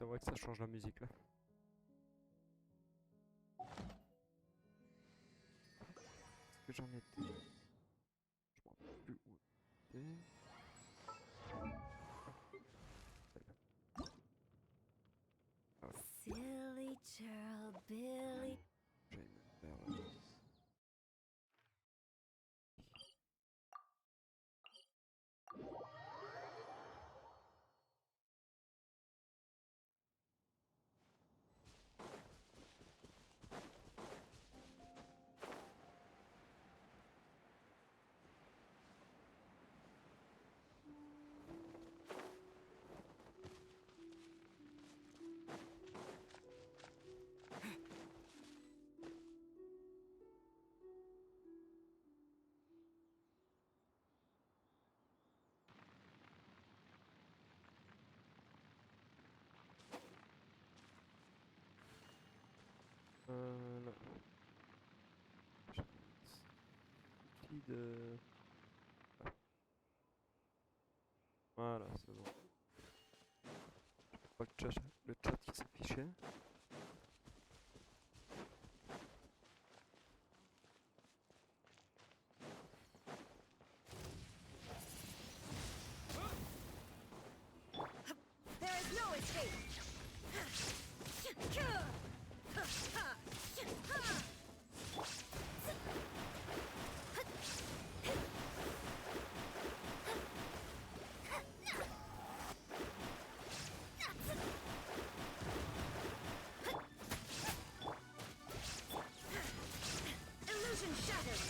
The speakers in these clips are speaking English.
c'est vrai que ça change la musique là. Est-ce que j'en étais? Je m'en rappelle plus où j'étais. Ah ouais, Silly churl Billy. j'allais me faire. Là. Outil de. Ah. Voilà, c'est bon. Je vois le chat qui s'affichait. There is no escape. Illusion shattered.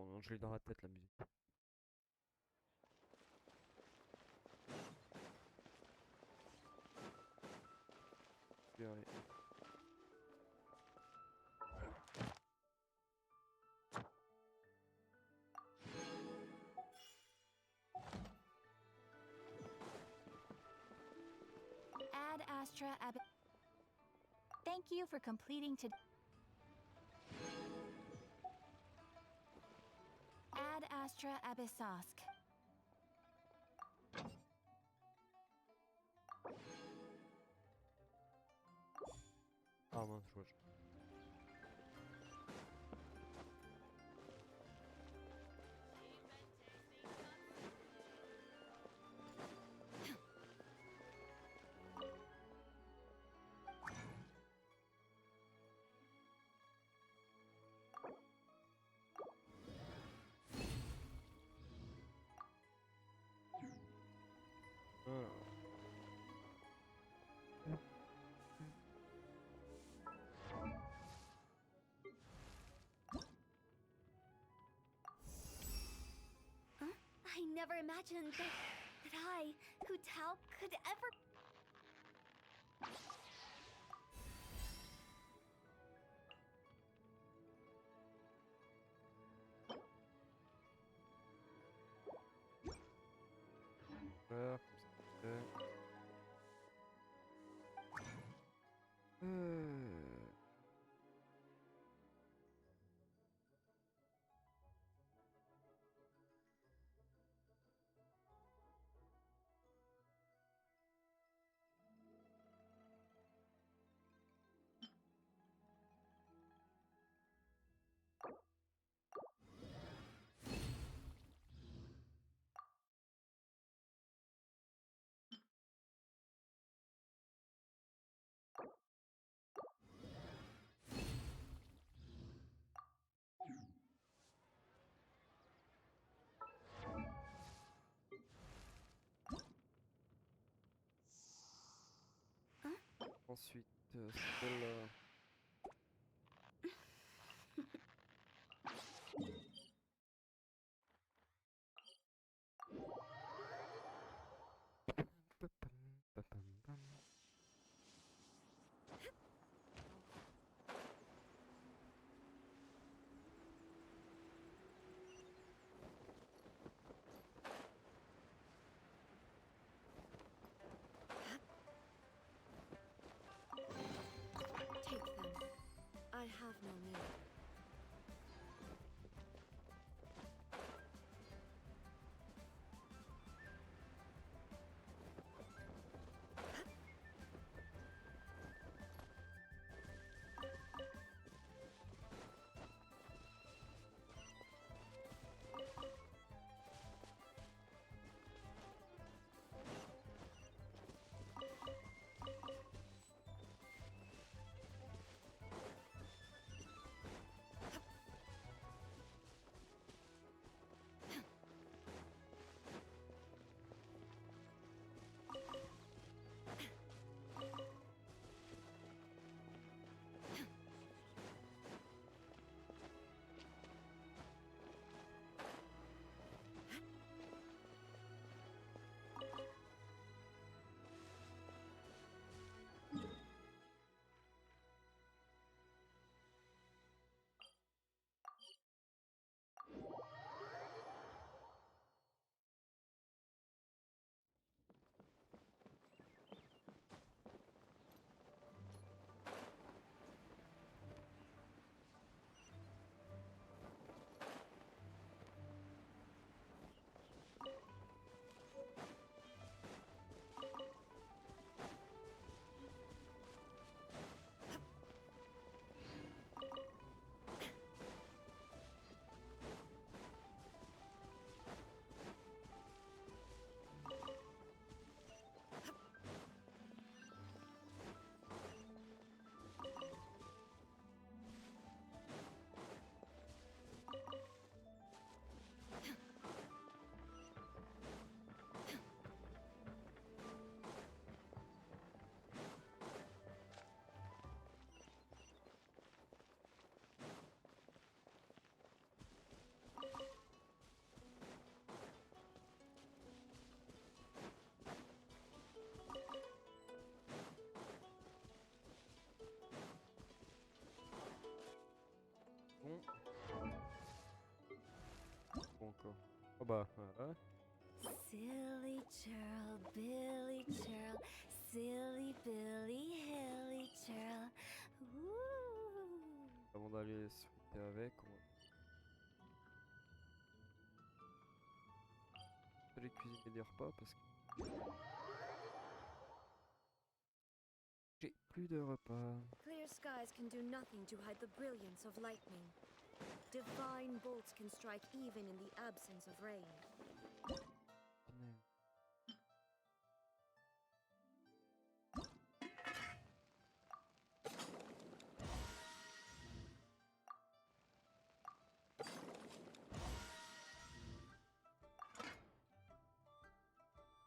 non, je l'ai dans la tête la musique. Soirée. Ad Astra Ab. Thank you for completing to. Ad Astra Abyssosk. Ah mince, je vois. I never imagined that I, hutao, could ever. Comme ça. Ensuite, celle-là. Take them. I have no need. bon. Bon encore. Oh bah voilà. Silly churl, Billy churl, silly Billy, hilly churl. Woo! Avant d'aller se friter avec, on va aller cuisiner des repas parce que j'ai plus de repas. Clear skies can do nothing to hide the brilliance of lightning. Divine bolts can strike even in the absence of rain.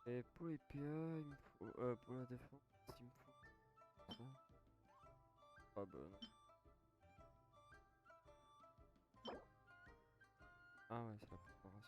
Et pour les PA, il me faut. Pour la défense, il me faut. Ça. Ah bah non. Ah ouais, c'est la préparation.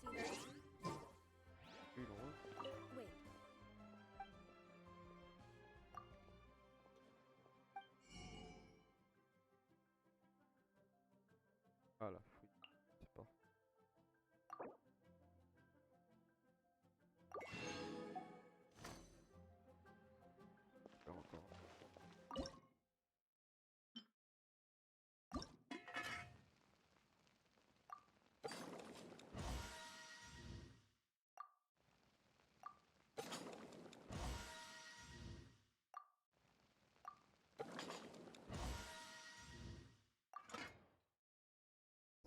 You see that? Plus loin. Wait. Ah la fouille. C'est pas. Faire encore.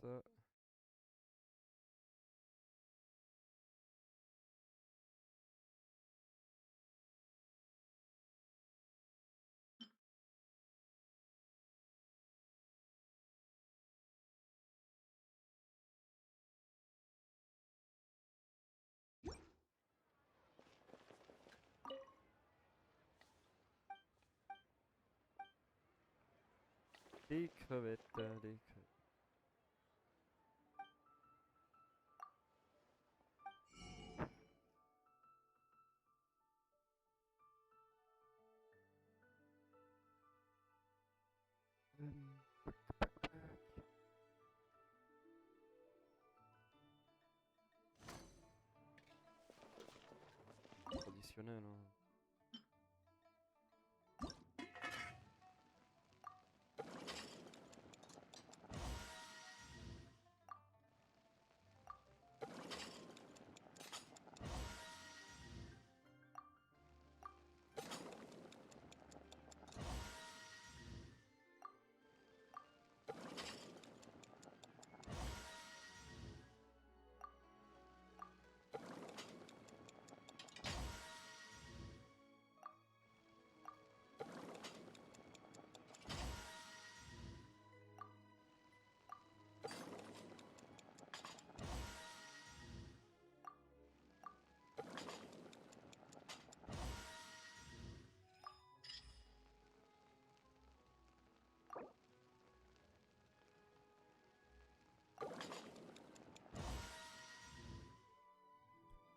Ça. Des crevettes, des crevettes. Tac, tac, tac. Traditionnel, hein.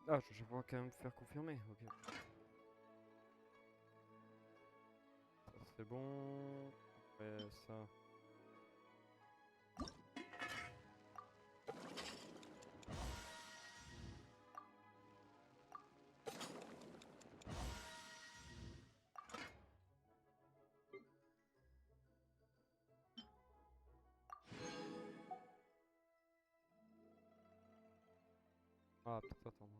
Ah, je vais quand même faire confirmer. Ok. Ça c'est bon. Après ça. Ah, peut-être attendre.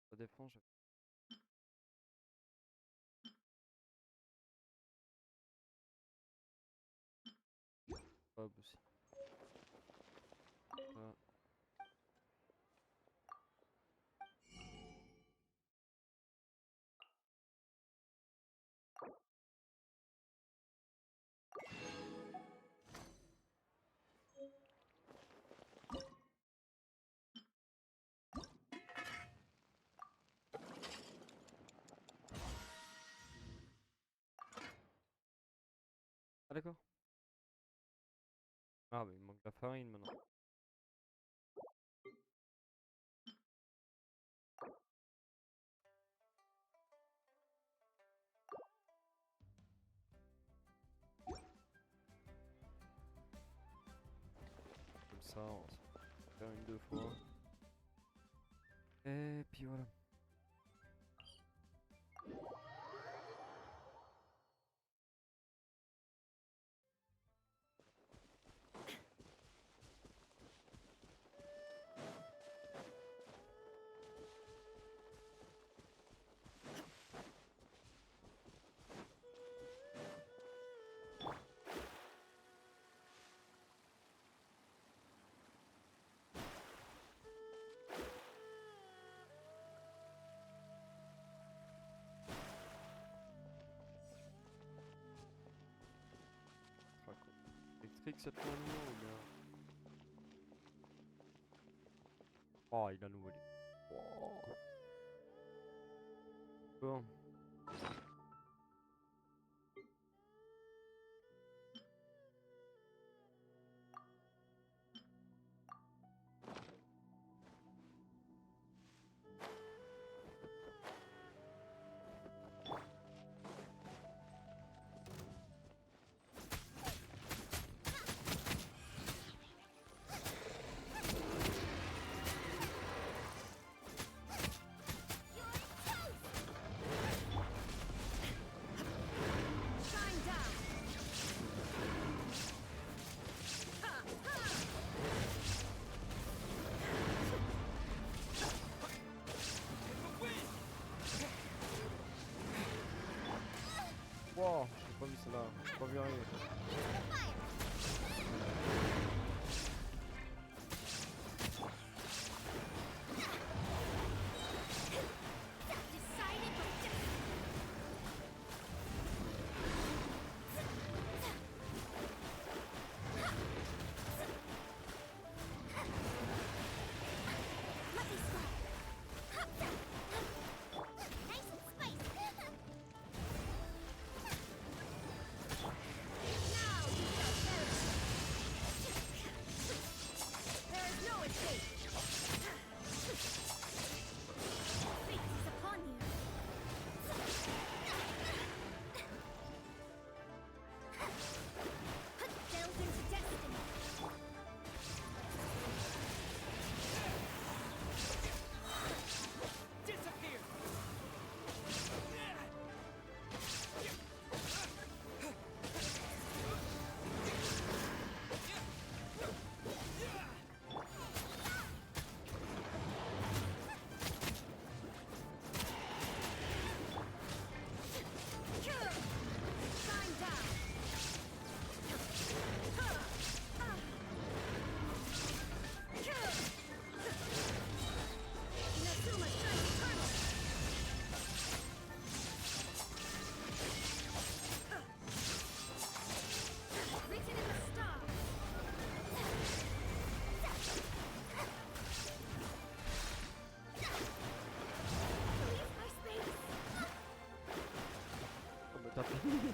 Ça défend, j'ai. Hop aussi. Ça. Ah d'accord. Ah mais il manque de la farine maintenant. Comme ça, on va se faire une deux fois. Et puis voilà. Sera quoi électrique cette fois à nouveau ou bien... Oh il a nouveau les... Oh. Bon. Shine down. Wow, j'ai pas vu celle-là, j'ai pas vu arriver. Decided with destiny. Let me slide. Nice and spicy. Now you shall perish. There is no escape. Fate is upon you. Delve into destiny. Disappear! Shine down. Inazuma shines eternal. Written in the stars. Leave my space. Oh bah t'as fini.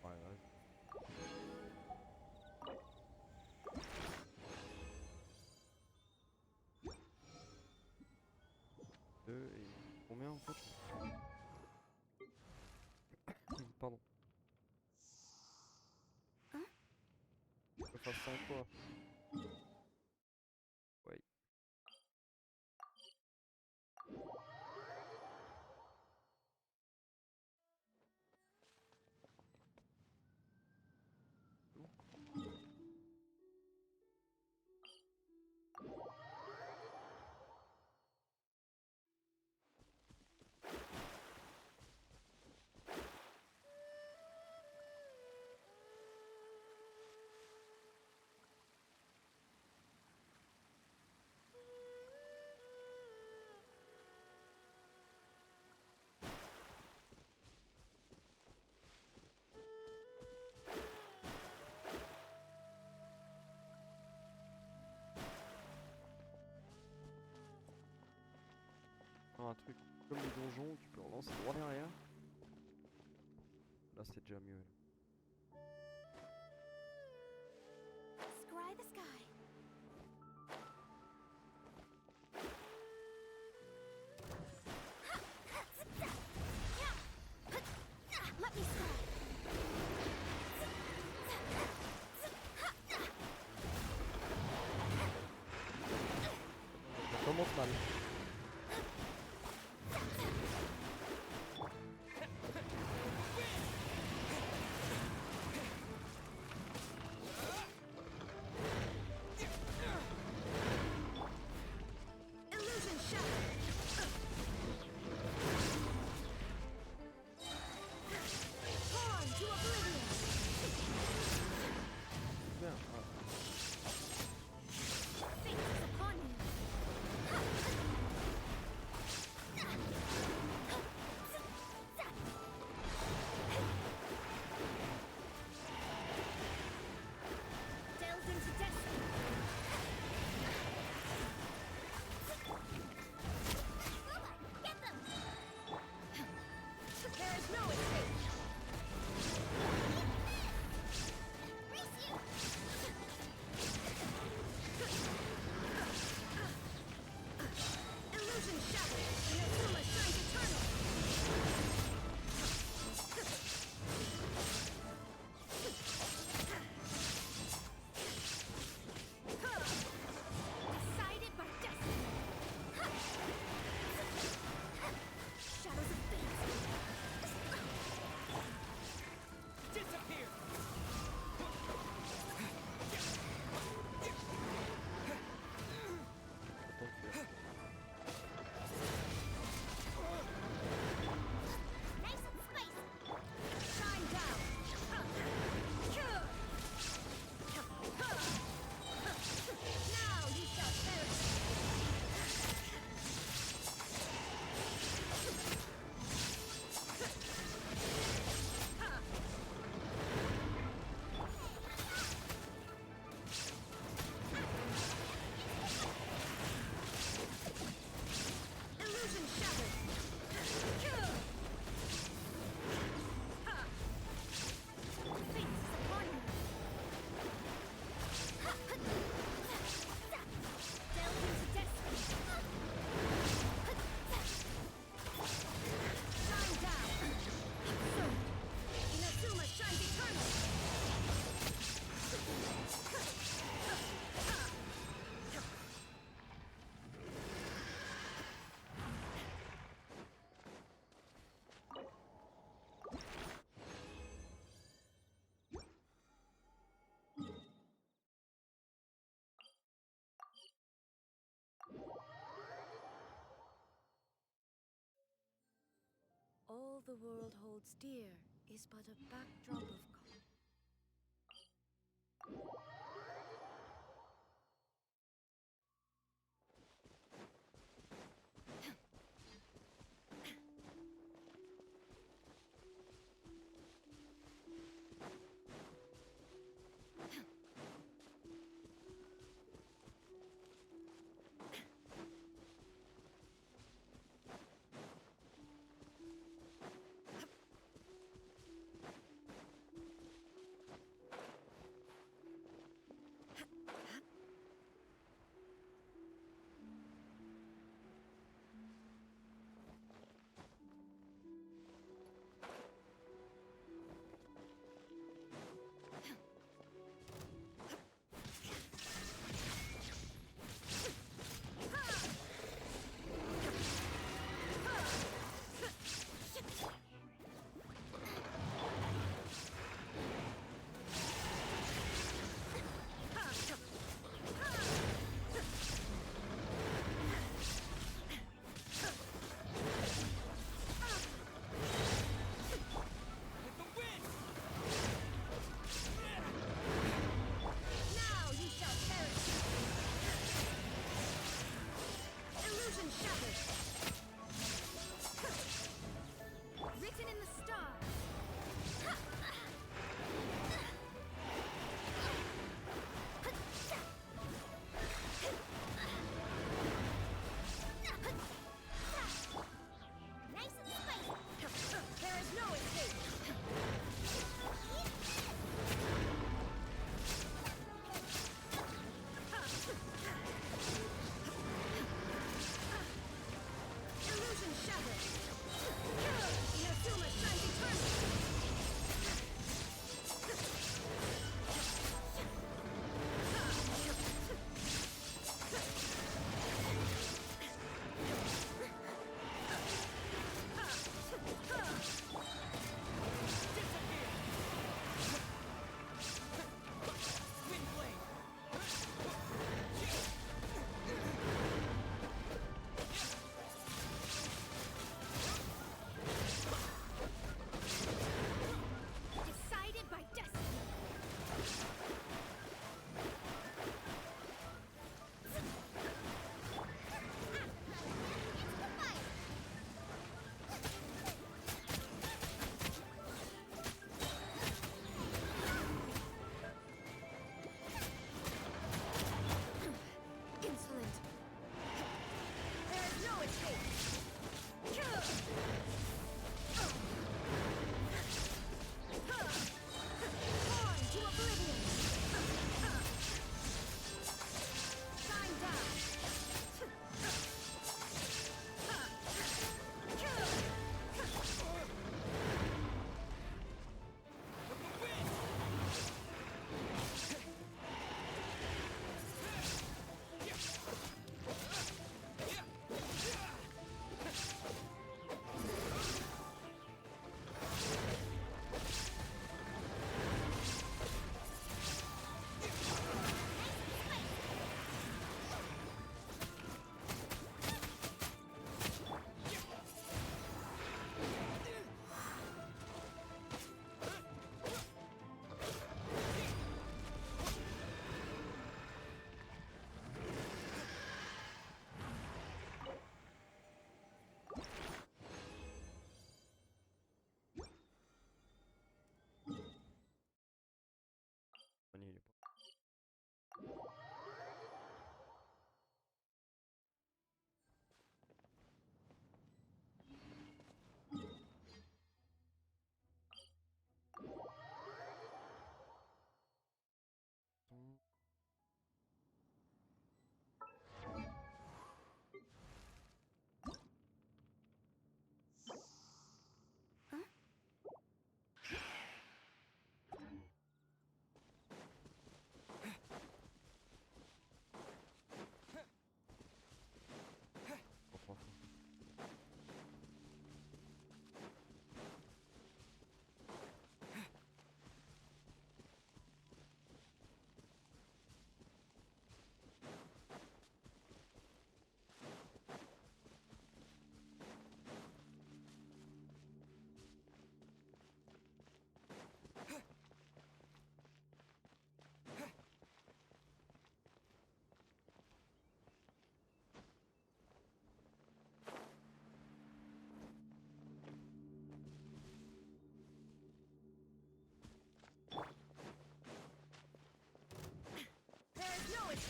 Ouais, vas-y. Deux et combien en fait? Pardon. Hein? Je peux faire 5 fois. Ouais. sur un truc comme les donjons, tu peux relancer droit derrière. Là c'est déjà mieux. Scry the sky. Let me scry. Ça commence mal. Illusion shattered. Torn to oblivion. Bien. Voilà. Fate is upon you. Delved into destiny. Get them! There is no escape. Race you! Illusion shattered. Inazuma shines eternal. Decided by destiny. Shadows of fate. Disappear! Attends que Nice and spicy! Shine down. Now you shall perish. Illusion shattered. Fate is upon you. Delved into destiny. Shine down. Absurd. Inazuma shines eternal. All the world holds dear is but a backdrop of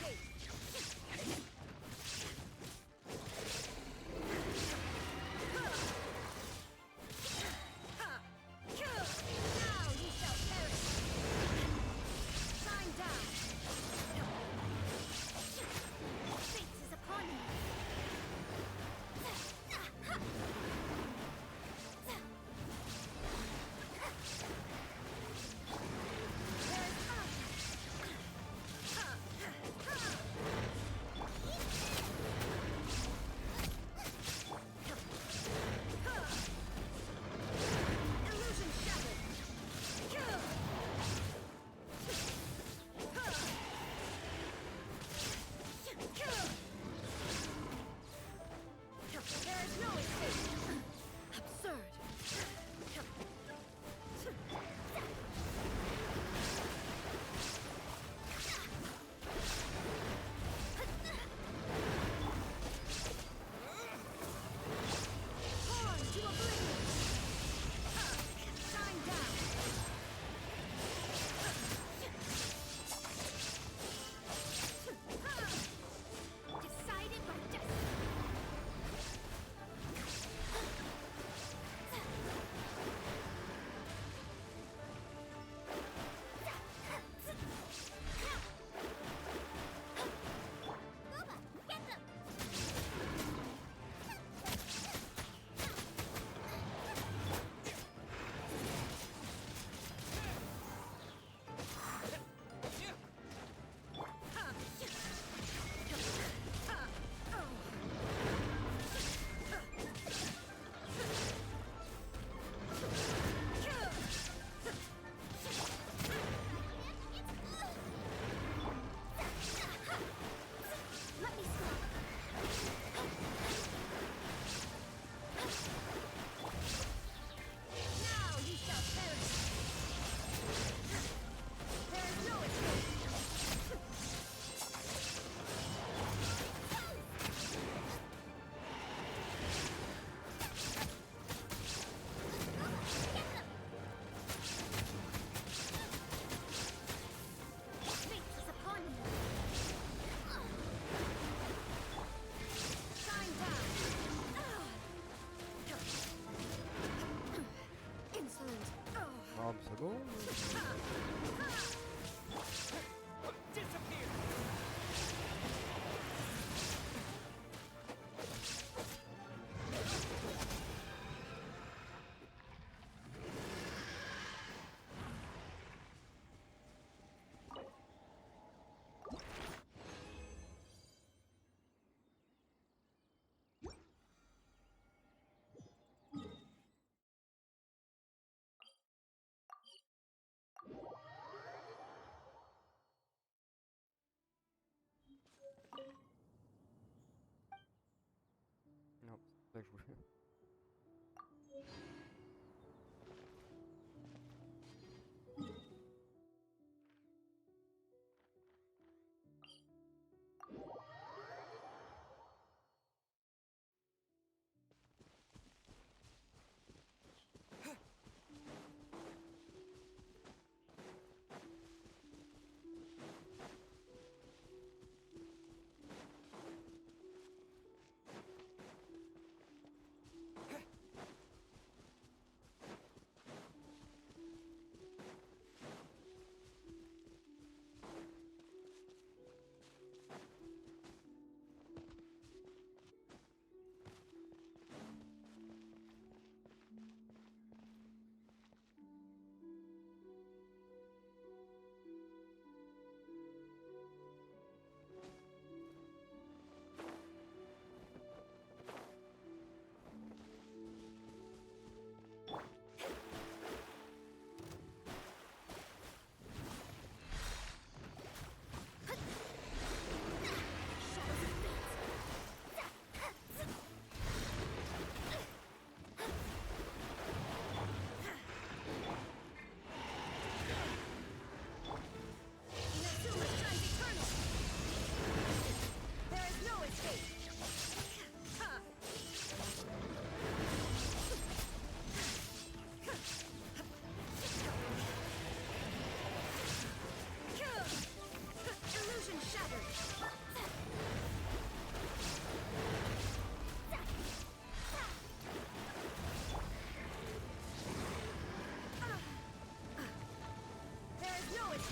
escape. Now you shall perish. Shine down. Fate is upon you. Illusion shattered. There is no escape. Absurd. Torn to oblivion. Shine down. Decided by destiny. Booba, get them! Let me stop. Now you shall perish. There is no escape. Fate is upon you. Shine down. Insolent. C'est bon.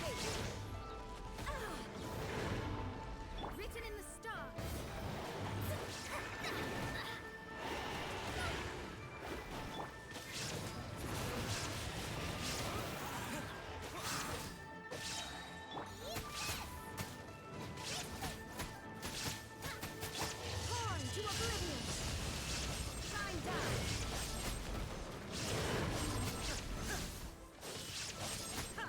taste. Written in the stars. Torn to oblivion. Shine down. Ha!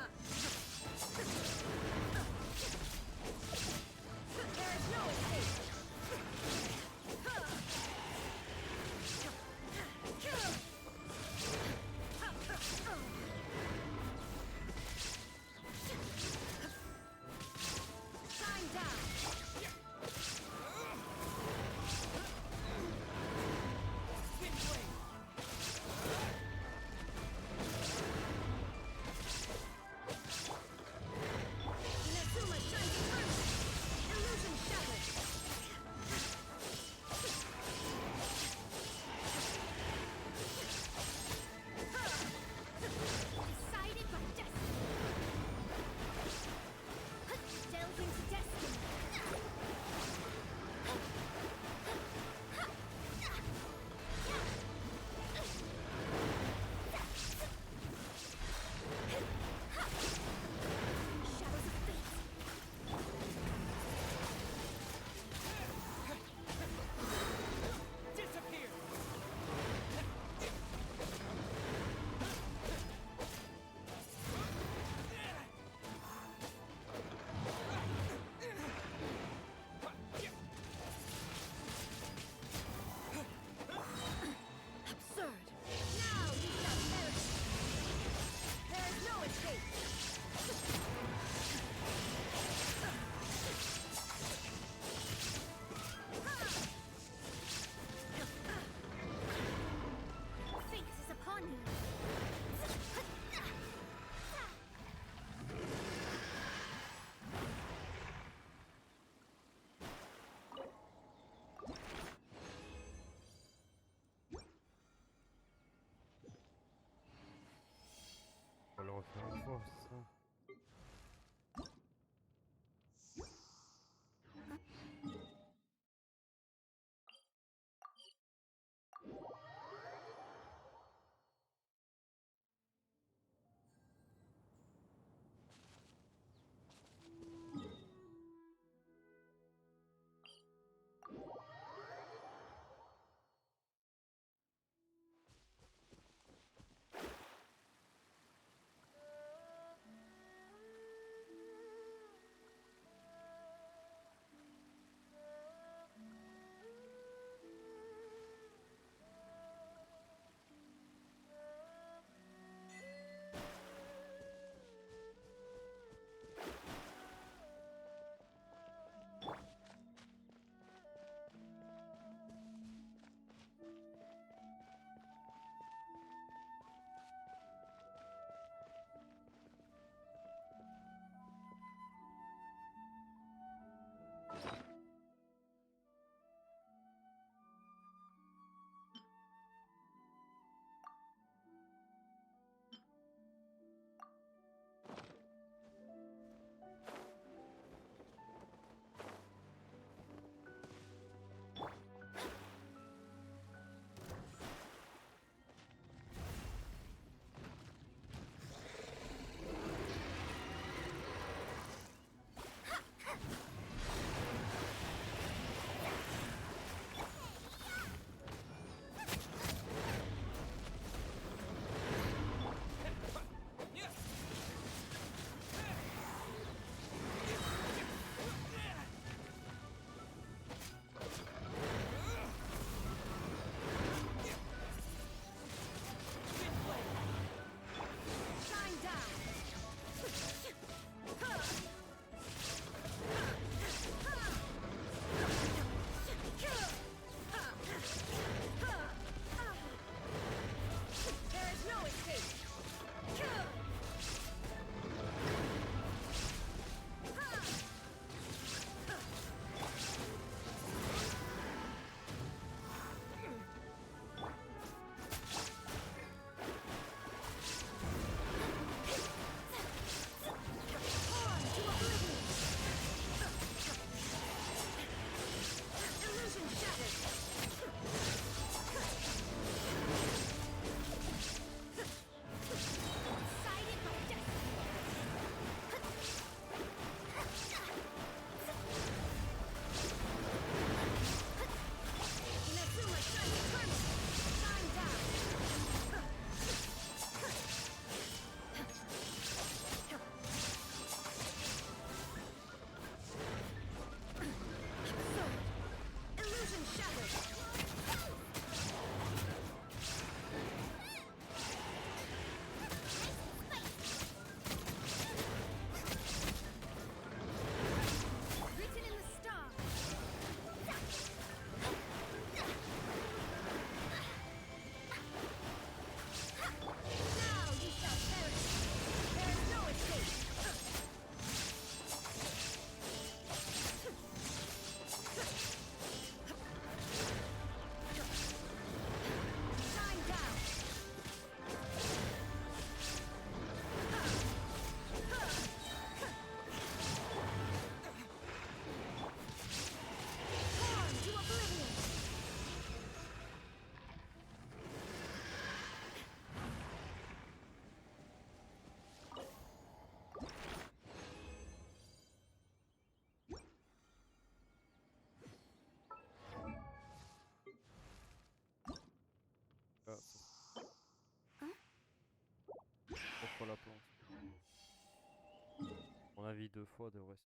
avis 2 fois devrait.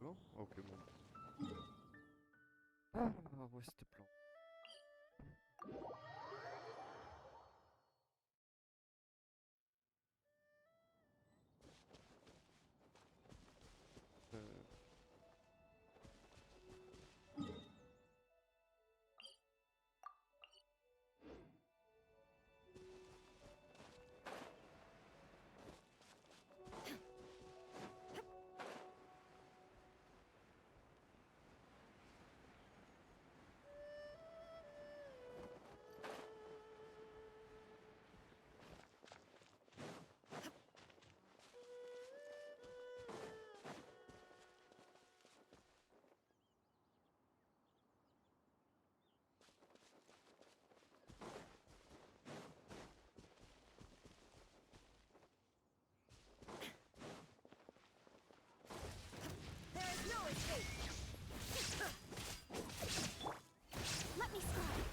Bon, ok, bon. Ah, ouais, c'était plan. There is no escape. Let me slide.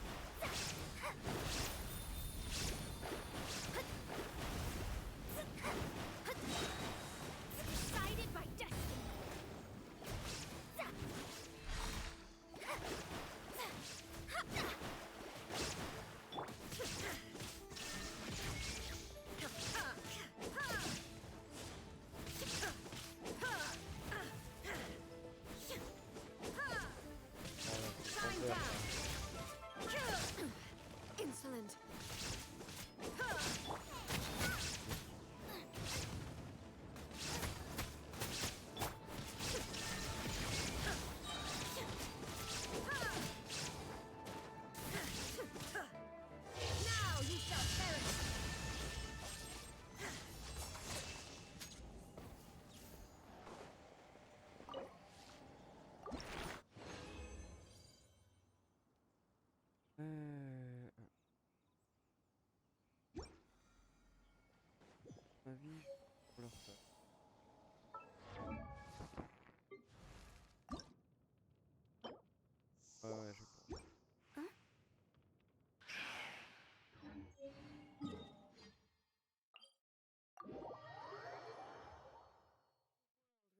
Decided by destiny. Shine down. Insolent. Now you shall perish. Ma vie, faut leur faire. Ouais, je pense.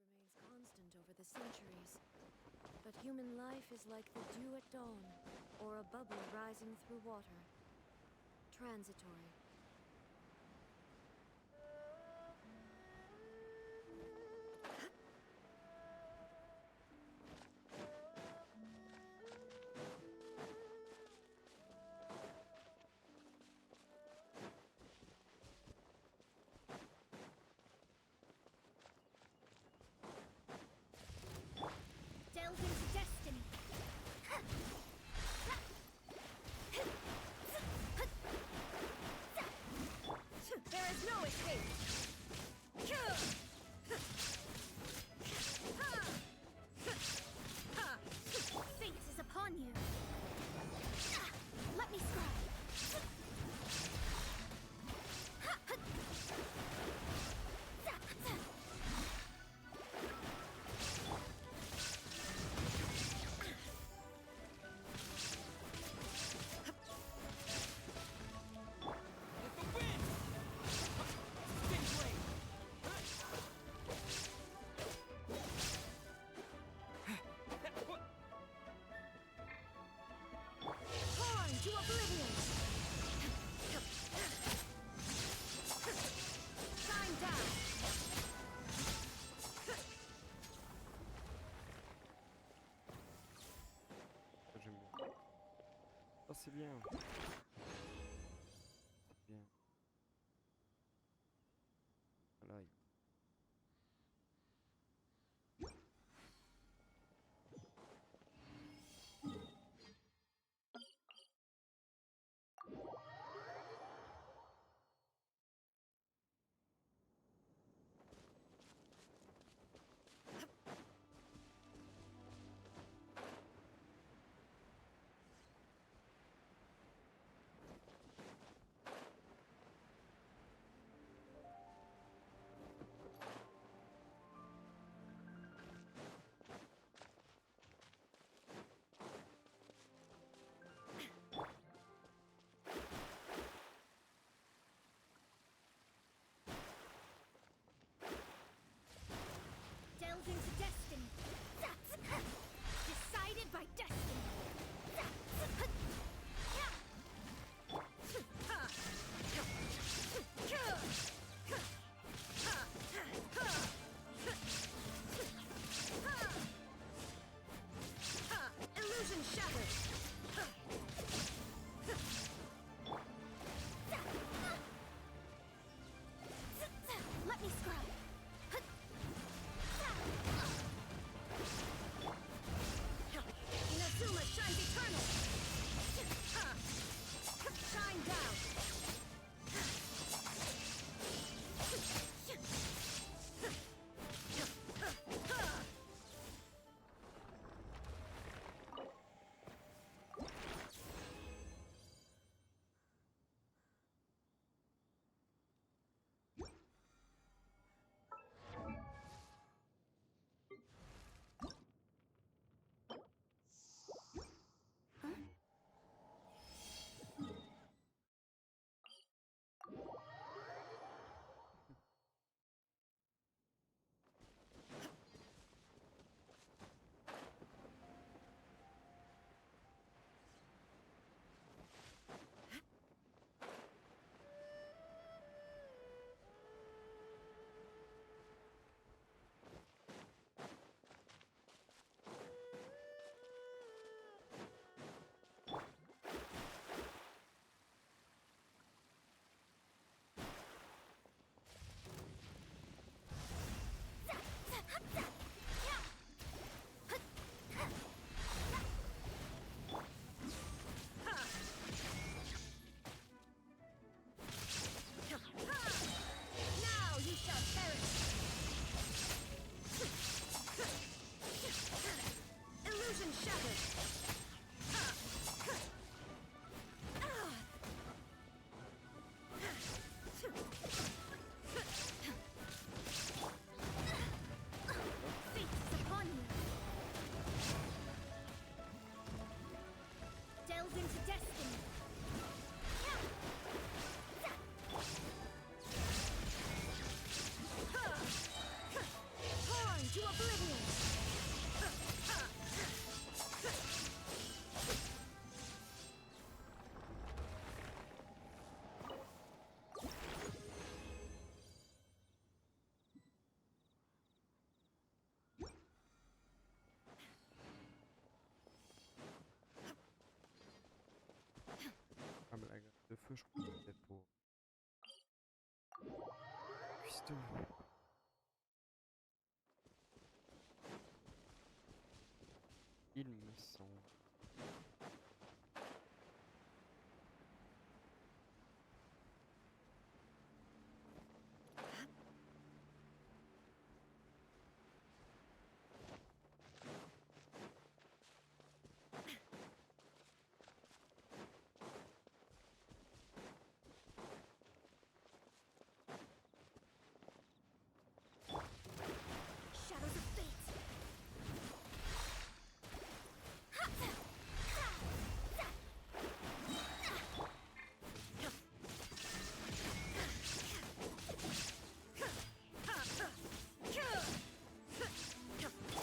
Remains constant over the centuries. But human life is like the dew at dawn, or a bubble rising through water. Transitory. Delve into destiny. There is no escape. Fate is upon you. Let me scribe. With the wind! Spin blade! Torn to oblivion. Shine down. Ça, j'aime bien. Oh, c'est bien. C'est bien. Voilà. tout. Il me semble. Shadows of fate.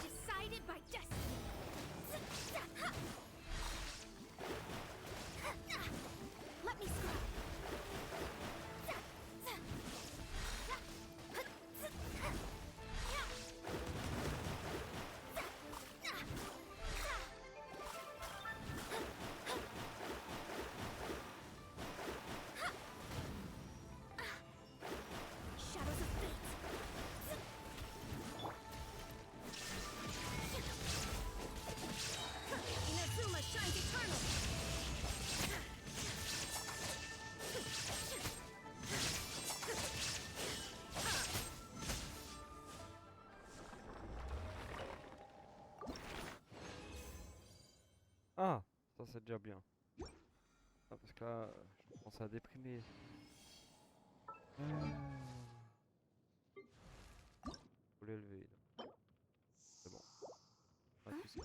Decided by destiny. Let me scrap. Shadows of fate. Inazuma shines eternal. Ah, ça c'est déjà bien. Ah, parce que là, je commence à déprimer. Faut l'élever. Là. C'est bon. On a tout ça.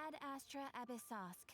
Ad astra abyssosk.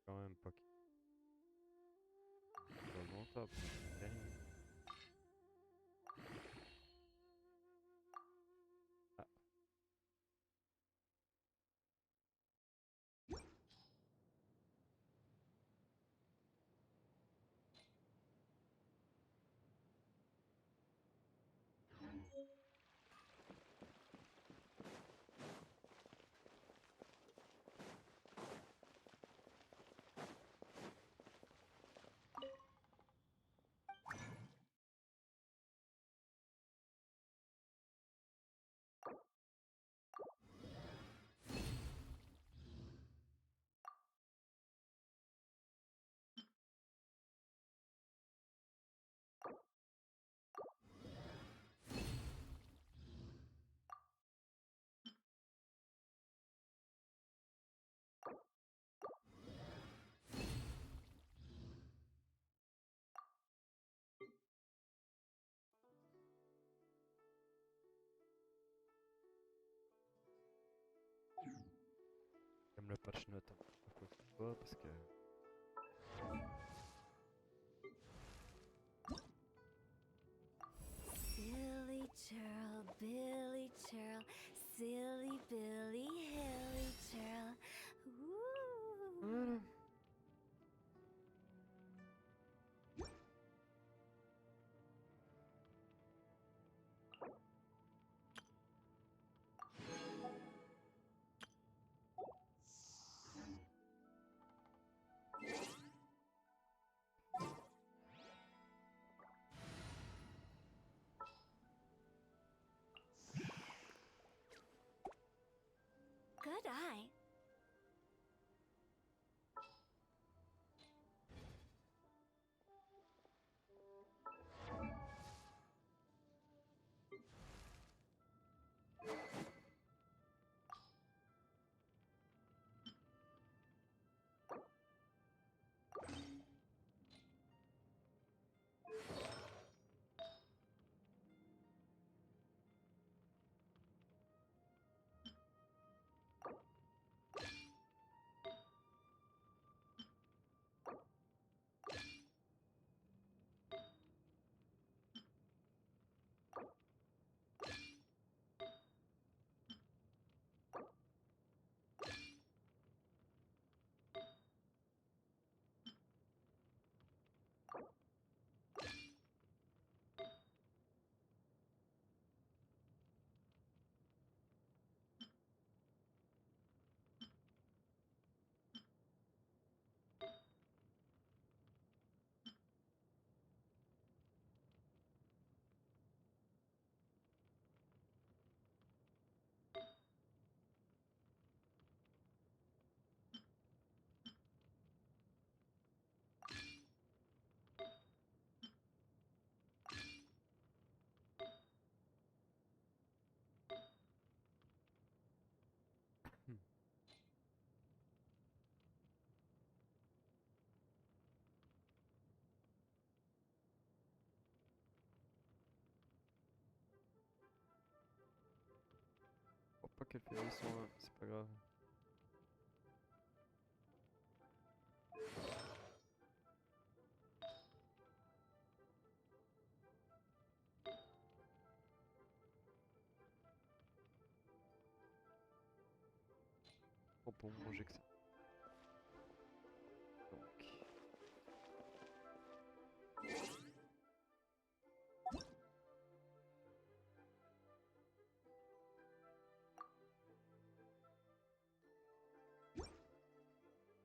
Quand même pas. Pas bon top. Gagné. Ah. Comme le patch note. À cause de toi, parce que. Silly churl, Billy churl, silly Billy, hilly churl. Ooh. Voilà. I. Je crois pas qu'elle fait des sons, c'est pas grave. Bon, pour manger que ça. Donc.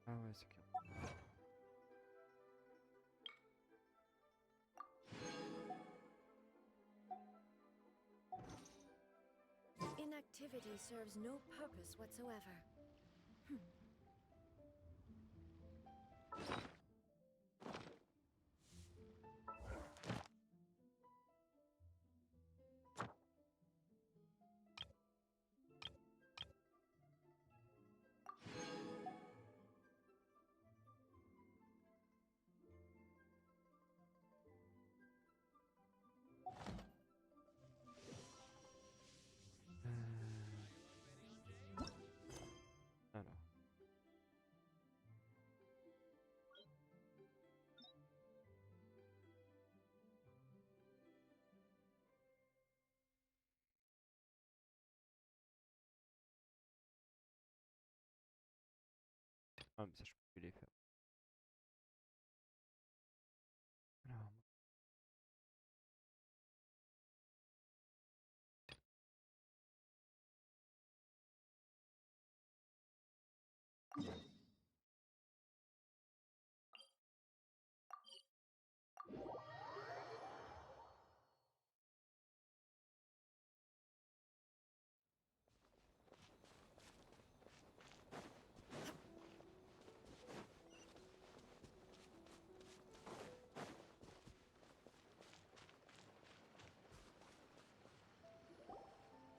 Ah ouais, c'est clair. Inactivity serves no purpose whatsoever. Alors. Ah, mais ça, je peux plus les faire. Alors.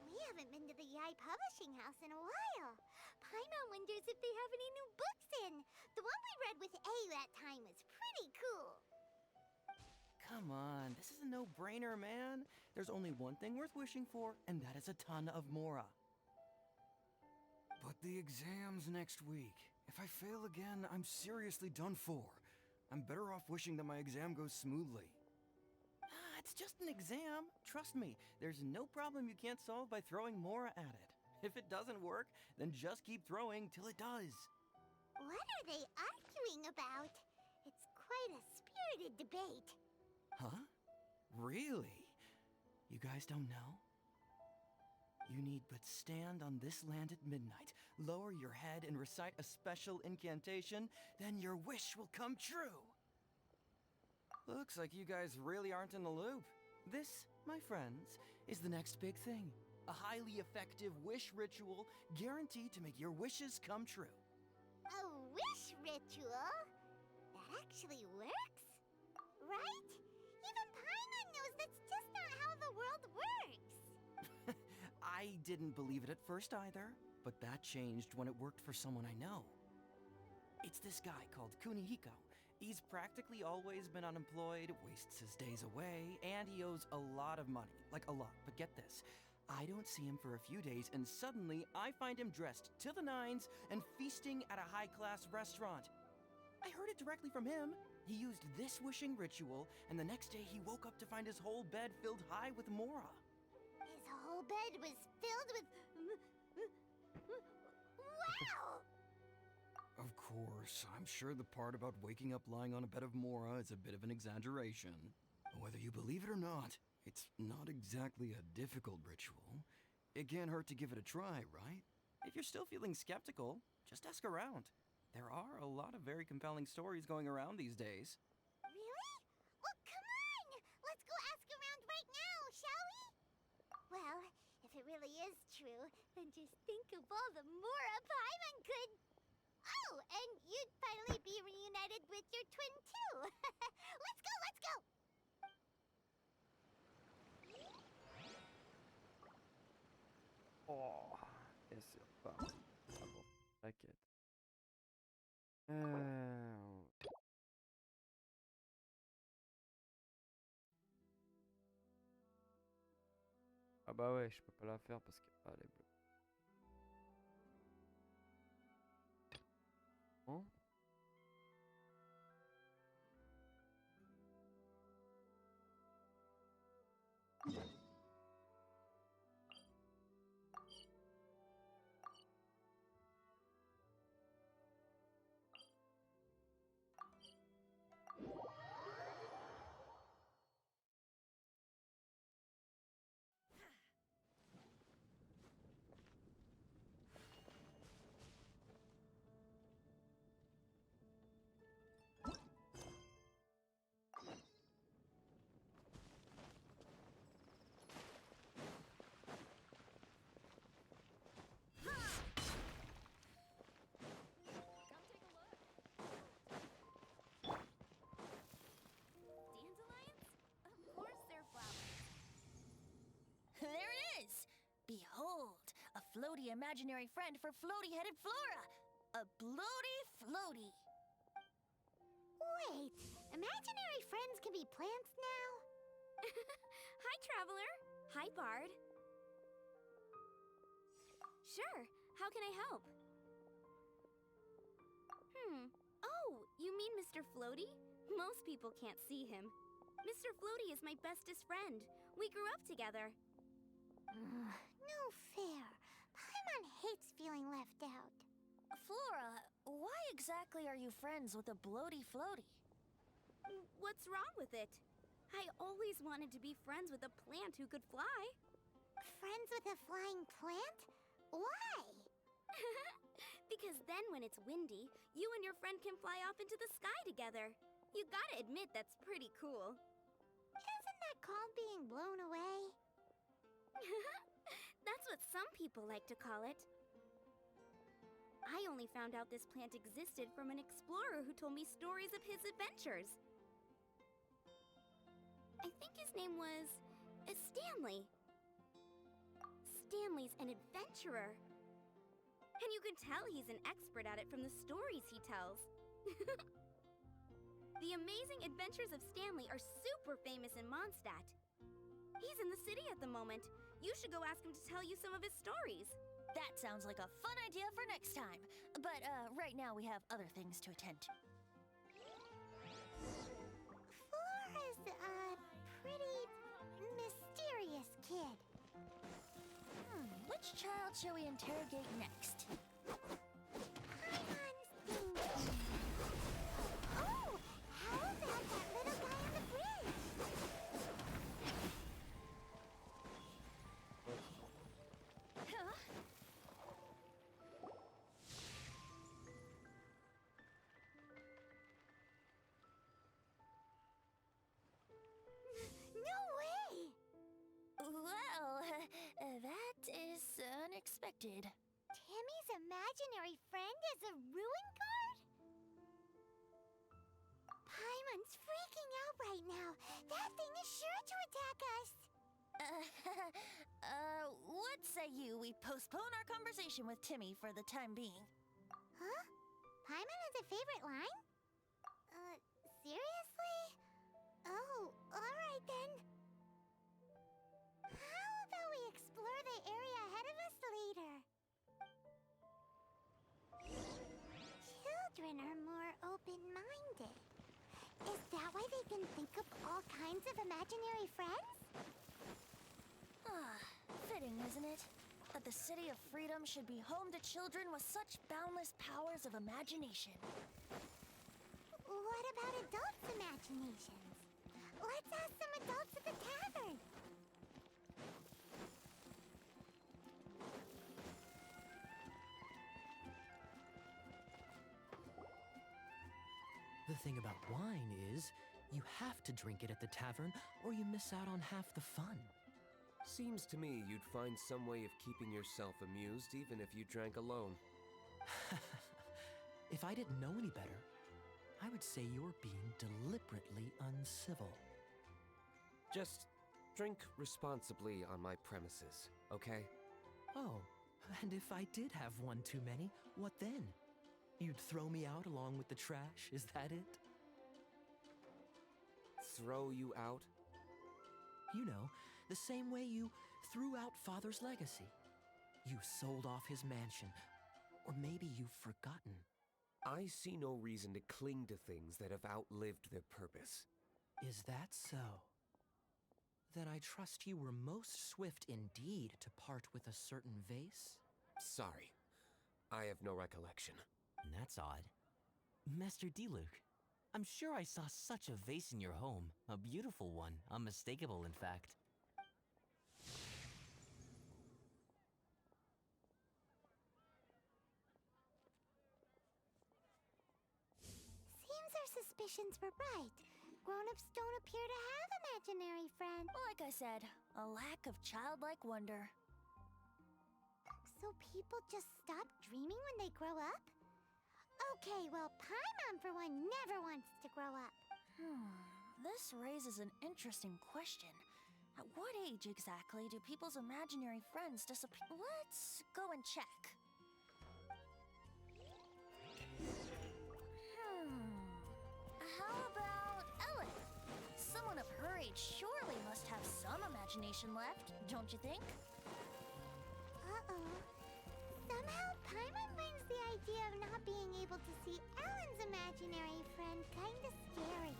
We haven't been to the Yai Publishing House in a while. Paimon wonders if they have any new books in. The one we read with A that time was pretty cool. Come on, this is a no-brainer, man. There's only one thing worth wishing for, and that is a ton of Mora. But the exam's next week. If I fail again, I'm seriously done for. I'm better off wishing that my exam goes smoothly. Ah, it's just an exam. Trust me, there's no problem you can't solve by throwing Mora at it. If it doesn't work, then just keep throwing till it does. What are they arguing about? It's quite a spirited debate. Huh? Really? You guys don't know? You need but stand on this land at midnight, lower your head and recite a special incantation, then your wish will come true. Looks like you guys really aren't in the loop. This, my friends, is the next big thing. A highly effective wish ritual guaranteed to make your wishes come true. A wish ritual? That actually works? Right? Even Paimon knows that's just not how the world works. I didn't believe it at first either, but that changed when it worked for someone I know. It's this guy called Kunihiko. He's practically always been unemployed, wastes his days away, and he owes a lot of money. Like a lot, but get this. I don't see him for a few days, and suddenly I find him dressed to the nines and feasting at a high-class restaurant. I heard it directly from him. He used this wishing ritual, and the next day he woke up to find his whole bed filled high with mora. His whole bed was filled with... Wow! Of course, I'm sure the part about waking up lying on a bed of mora is a bit of an exaggeration. Whether you believe it or not, it's not exactly a difficult ritual. It can't hurt to give it a try, right? If you're still feeling skeptical, just ask around. There are a lot of very compelling stories going around these days. Really? Well, come on! Let's go ask around right now, shall we? Well, if it really is true, then just think of all the mora Paimon could... Oh, and you'd finally be reunited with your twin, too! Let's go, let's go! Oh, et c'est reparti. Ah bon, t'inquiète. Ah bah ouais, je peux pas la faire parce que... Ah, elle est bleue. Hein? Dandelions? Of course they're flowers. There it is! Behold, a floaty imaginary friend for floaty-headed Flora! A bloaty floaty! Wait, imaginary friends can be plants now? Hi, Traveler. Hi, Bard. Sure. How can I help? Oh, you mean Mr. Floaty? Most people can't see him. Mr. Floaty is my bestest friend. We grew up together. No fair. Paimon hates feeling left out. Flora, why exactly are you friends with a bloaty floaty? What's wrong with it? I always wanted to be friends with a plant who could fly. Friends with a flying plant? Why? Because then when it's windy, you and your friend can fly off into the sky together. You gotta admit that's pretty cool. Isn't that called being blown away? That's what some people like to call it. I only found out this plant existed from an explorer who told me stories of his adventures. I think his name was Stanley. Stanley's an adventurer. And you can tell he's an expert at it from the stories he tells. The amazing adventures of Stanley are super famous in Mondstadt. He's in the city at the moment. You should go ask him to tell you some of his stories. That sounds like a fun idea for next time. But right now we have other things to attend to. Flora's a pretty mysterious kid. Which child shall we interrogate next? Paimon's thinking. Oh, how about that little guy on the bridge? Huh? No way! Well, that unexpected. Timmy's imaginary friend is a ruin guard? Paimon's freaking out right now. That thing is sure to attack us. What say you we postpone our conversation with Timmy for the time being? Huh? Paimon has a favorite line? Seriously? Oh, alright then. How about we explore the area ahead of us later? Children are more open-minded. Is that why they can think of all kinds of imaginary friends? Fitting, isn't it? That the City of Freedom should be home to children with such boundless powers of imagination. What about adults' imaginations? Let's ask some adults at the tavern. The thing about wine is, you have to drink it at the tavern or you miss out on half the fun. Seems to me you'd find some way of keeping yourself amused even if you drank alone. If I didn't know any better, I would say you're being deliberately uncivil. Just drink responsibly on my premises, okay? Oh, and if I did have one too many, what then? You'd throw me out along with the trash, is that it? Throw you out? You know, the same way you threw out Father's legacy. You sold off his mansion, or maybe you've forgotten. I see no reason to cling to things that have outlived their purpose. Is that so? Then I trust you were most swift indeed to part with a certain vase? Sorry, I have no recollection. That's odd. Master Diluc, I'm sure I saw such a vase in your home. A beautiful one, unmistakable in fact. Seems our suspicions were right. Grown-ups don't appear to have imaginary friends. Like I said, a lack of childlike wonder. So people just stop dreaming when they grow up? Okay, well, Paimon, for one, never wants to grow up. This raises an interesting question. At what age exactly do people's imaginary friends disappear? Let's go and check. How about Ellen? Someone of her age surely must have some imagination left, don't you think? Uh-oh. Somehow, Paimon finds the idea of not being able to see Ellen's imaginary friend kinda scary.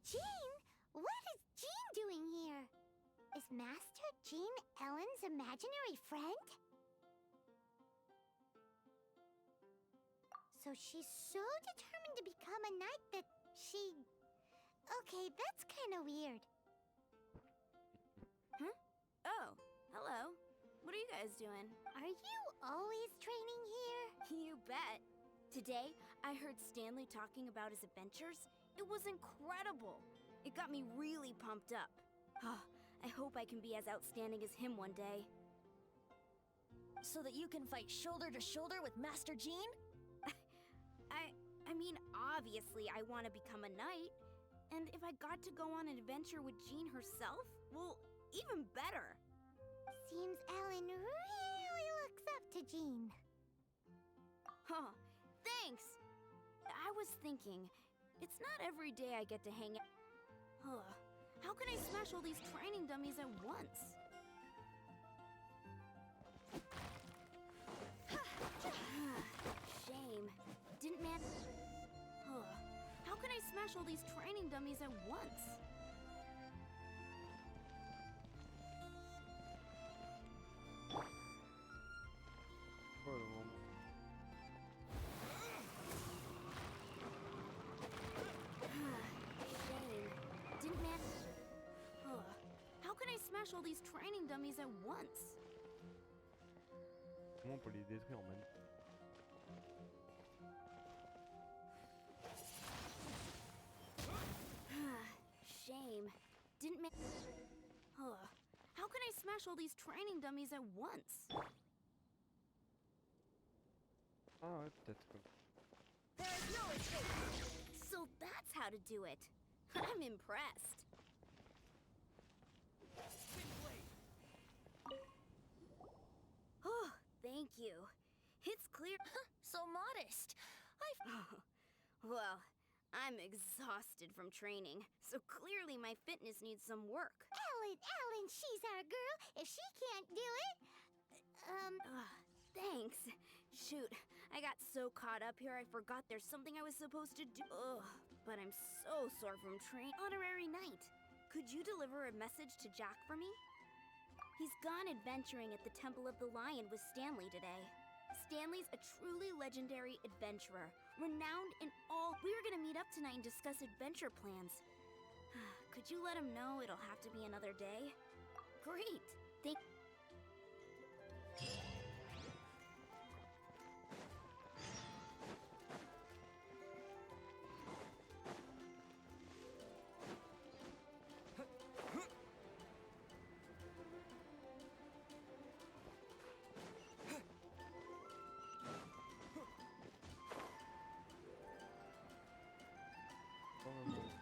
Jean? What is Jean doing here? Is Master Jean Ellen's imaginary friend? So she's so determined to become a knight that she... Okay, that's kinda weird. Oh, hello. What are you guys doing? Are you always training here? You bet. Today, I heard Stanley talking about his adventures. It was incredible. It got me really pumped up. I hope I can be as outstanding as him one day. So that you can fight shoulder to shoulder with Master Jean? I mean, obviously I want to become a knight. And if I got to go on an adventure with Jean herself, well, even better. Seems Ellen really looks up to Jean. Huh, thanks. I was thinking, it's not every day I get to hang out. How can I smash all these training dummies at once? Shame. smash all these training dummies at once? Pour le moment. Shame. Didn't manage. Ugh. How can I smash all these training dummies at once? Comment on peut les détruire en même temps? Shame. Didn't manage. How can I smash all these training dummies at once? Ah ouais, peut-être comme There is no escape. So that's how to do it. I'm impressed. Oh, thank you. It's clear. So modest. Well, I'm exhausted from training, so clearly my fitness needs some work. Ellen, she's our girl. If she can't do it, Thanks. Shoot, I got so caught up here I forgot there's something I was supposed to do. Ugh, but I'm so sore from train. Honorary Knight, could you deliver a message to Jack for me? He's gone adventuring at the Temple of the Lion with Stanley today. Stanley's a truly legendary adventurer, renowned in all. We're gonna meet up tonight and discuss adventure plans. Could you let him know it'll have to be another day? Great. Thank. pour le moment.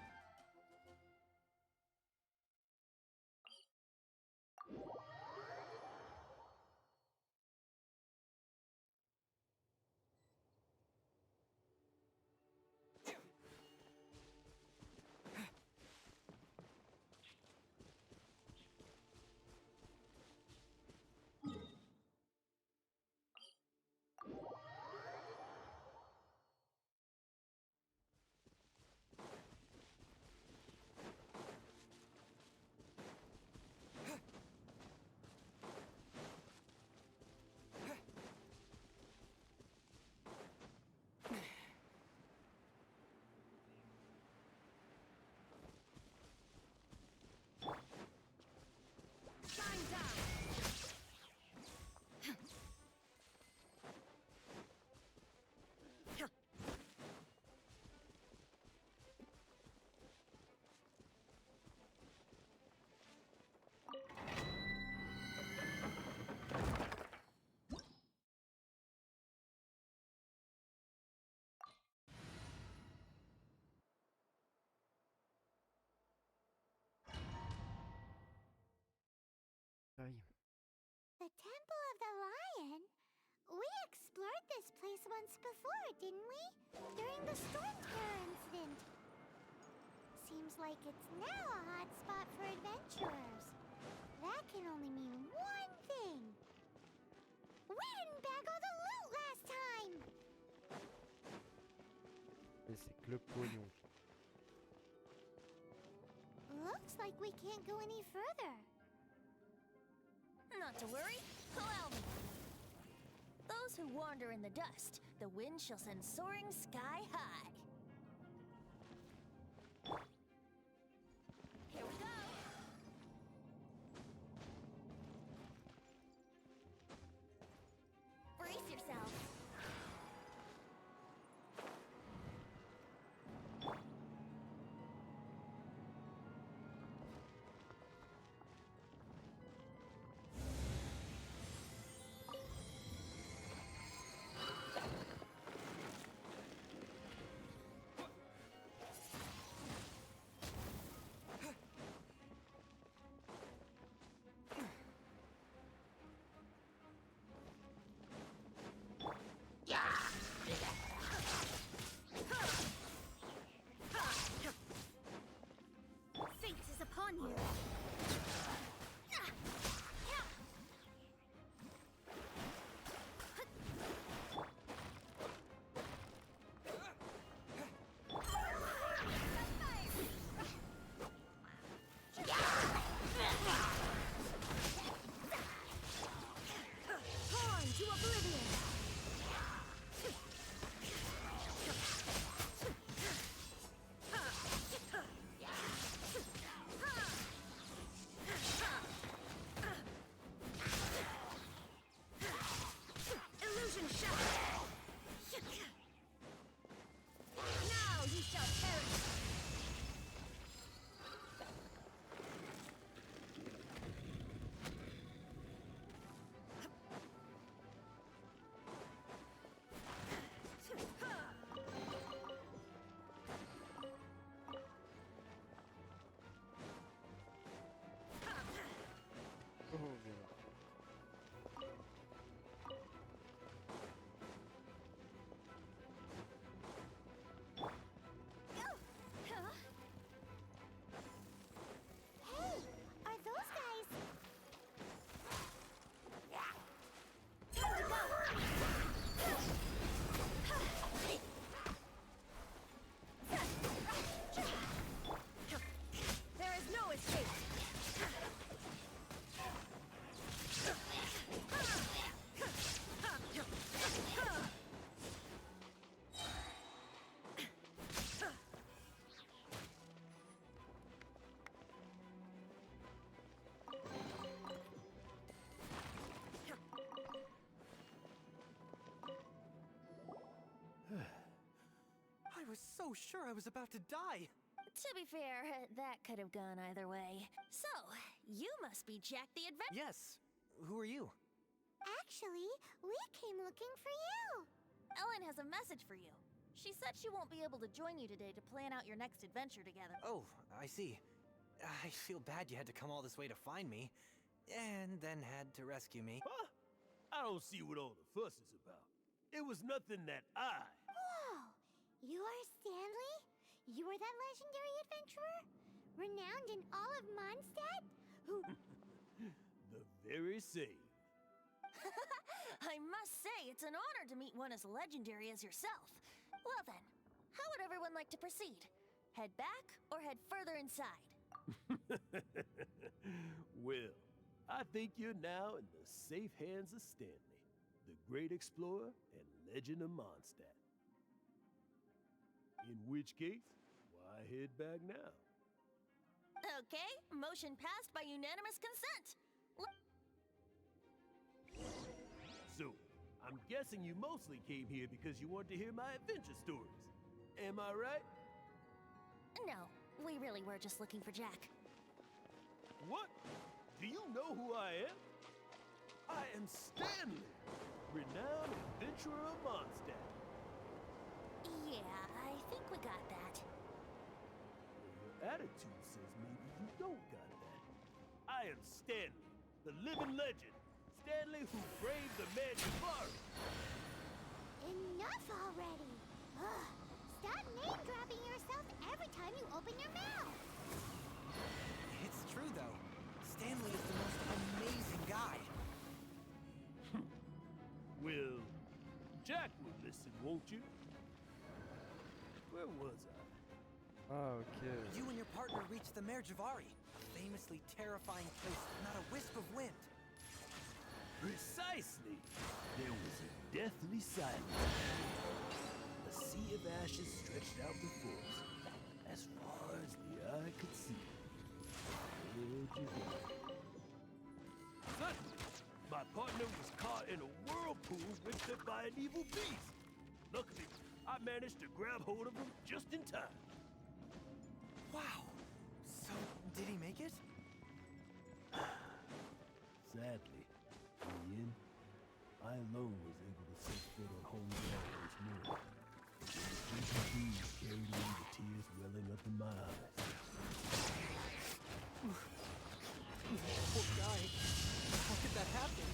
Aïe. the Temple of the Lion? We explored this place once before, didn't we? During the Storm Terror incident. Seems like it's now a hot spot for adventurers. That can only mean one thing. We didn't bag all the loot last time! Mais c'est que le pognon. Looks like we can't go any further. Not to worry, allow me. Those who wander in the dust, the wind shall send soaring sky high. Here we go. Brace yourself. was so sure I was about to die. To be fair, that could have gone either way. So, you must be Jack the Adventurer. Yes. Who are you? Actually, we came looking for you. Ellen has a message for you. She said she won't be able to join you today to plan out your next adventure together. Oh, I see. I feel bad you had to come all this way to find me, and then had to rescue me. Huh? I don't see what all the fuss is about. It was nothing that I... Whoa! You are Stanley? You are that legendary adventurer? Renowned in all of Mondstadt? Who... The very same. I must say, it's an honor to meet one as legendary as yourself. Well then, how would everyone like to proceed? Head back or head further inside? Well, I think you're now in the safe hands of Stanley, the great explorer and legend of Mondstadt. In which case, why head back now? Okay, motion passed by unanimous consent. So, I'm guessing you mostly came here because you wanted to hear my adventure stories. Am I right? No, we really were just looking for Jack. What? Do you know who I am? I am Stanley, renowned adventurer of Mondstadt. Yeah, I think we got that. Well, your attitude says maybe you don't got that. I am Stanley, the living legend. Stanley who braved the Manjabari. Enough already! Ugh. Stop name-dropping yourself every time you open your mouth! It's true, though. Stanley is the most amazing guy. Well, Jack will listen, won't you? Where was I? Okay. You and your partner reached the Merjavari, a famously terrifying place with not a wisp of wind. Precisely! There was a deathly silence. A sea of ashes stretched out before us, as far as the eye could see. Where'd you go? Suddenly, my partner was caught in a whirlpool ripped up by an evil beast. Luckily, I managed to grab hold of him just in time. Wow. So, did he make it? Sadly, in the end, I alone was able to set foot on home ground once more. And the gentle breeze carried away the tears welling up in my eyes. Poor guy. How could that happen?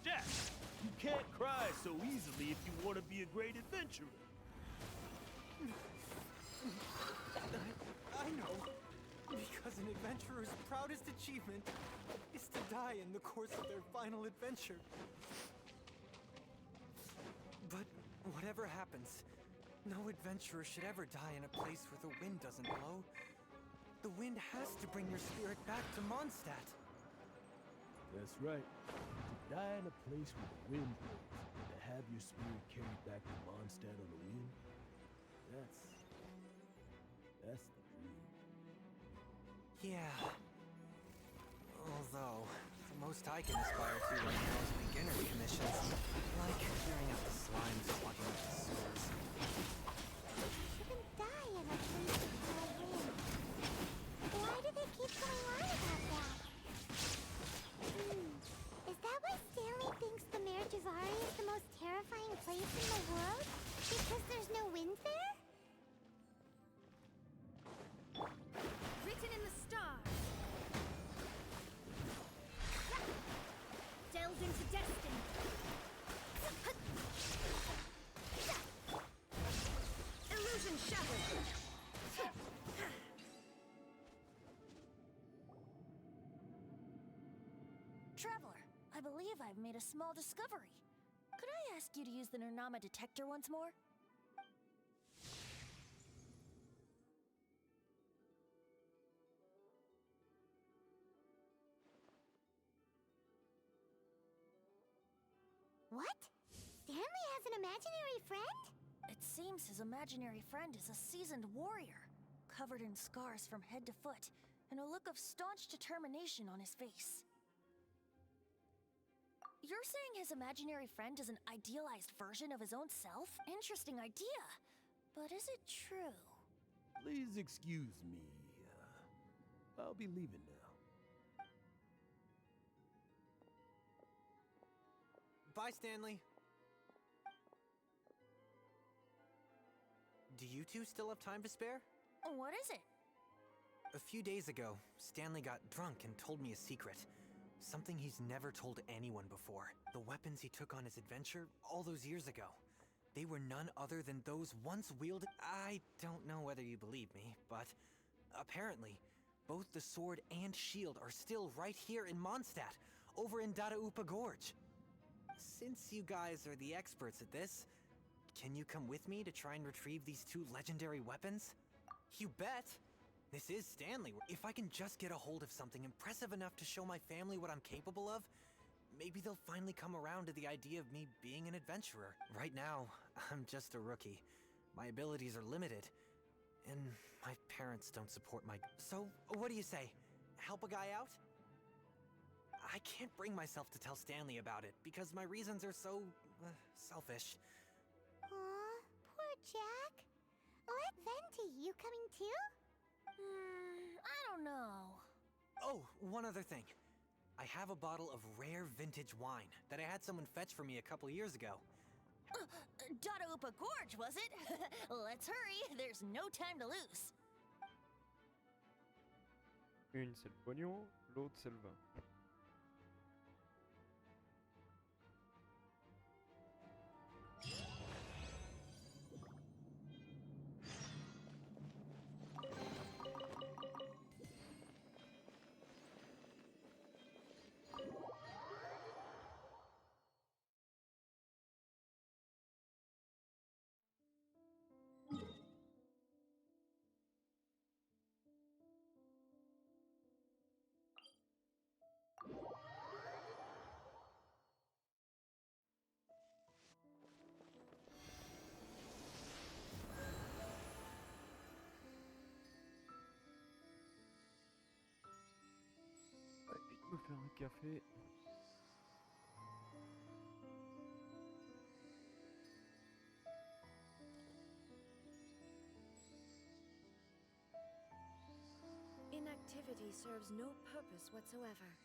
Jack, you can't cry so easily if you want to be a great adventurer. I know. Because an adventurer's proudest achievement is to die in the course of their final adventure. But whatever happens, no adventurer should ever die in a place where the wind doesn't blow. The wind has to bring your spirit back to Mondstadt. That's right. To die in a place where the wind blows, and to have your spirit carried back to Mondstadt on the wind, that's the dream. Yeah. Although, the most I can aspire to right now is beginner commissions. Like clearing out the slimes clogging up the sewers. You shouldn't die in a place with no wind. Why do they keep going on about that? Is that why Stanley thinks the Merjavari is the most terrifying place in the world? Because there's no wind there? Written in the stars. Delve into destiny. Illusion shattered. Traveler, I believe I've made a small discovery. Could I ask you to use the Nernama detector once more? What? Stanley has an imaginary friend? It seems his imaginary friend is a seasoned warrior, covered in scars from head to foot, and a look of staunch determination on his face. You're saying his imaginary friend is an idealized version of his own self? Interesting idea. But is it true? Please excuse me. I'll be leaving now. Bye, Stanley. Do you two still have time to spare? What is it? A few days ago, Stanley got drunk and told me a secret. Something he's never told anyone before. The weapons he took on his adventure all those years ago. They were none other than those once wielded. I don't know whether you believe me, but apparently, both the sword and shield are still right here in Mondstadt, over in Dadaupa Gorge. Since you guys are the experts at this, can you come with me to try and retrieve these two legendary weapons? You bet! This is Stanley. If I can just get a hold of something impressive enough to show my family what I'm capable of, maybe they'll finally come around to the idea of me being an adventurer. Right now, I'm just a rookie. My abilities are limited, and my parents don't support my... So, what do you say? Help a guy out? I can't bring myself to tell Stanley about it, because my reasons are so... selfish. Aw, poor Jack. Let Venti, you coming too? I don't know. Oh, one other thing. I have a bottle of rare vintage wine that I had someone fetch for me a couple years ago. Dadaupa Gorge, was it? Let's hurry, there's no time to lose. Une c'est le pognon, l'autre c'est le vin. Ouais, vite me faire un café. Inactivity serves no purpose whatsoever.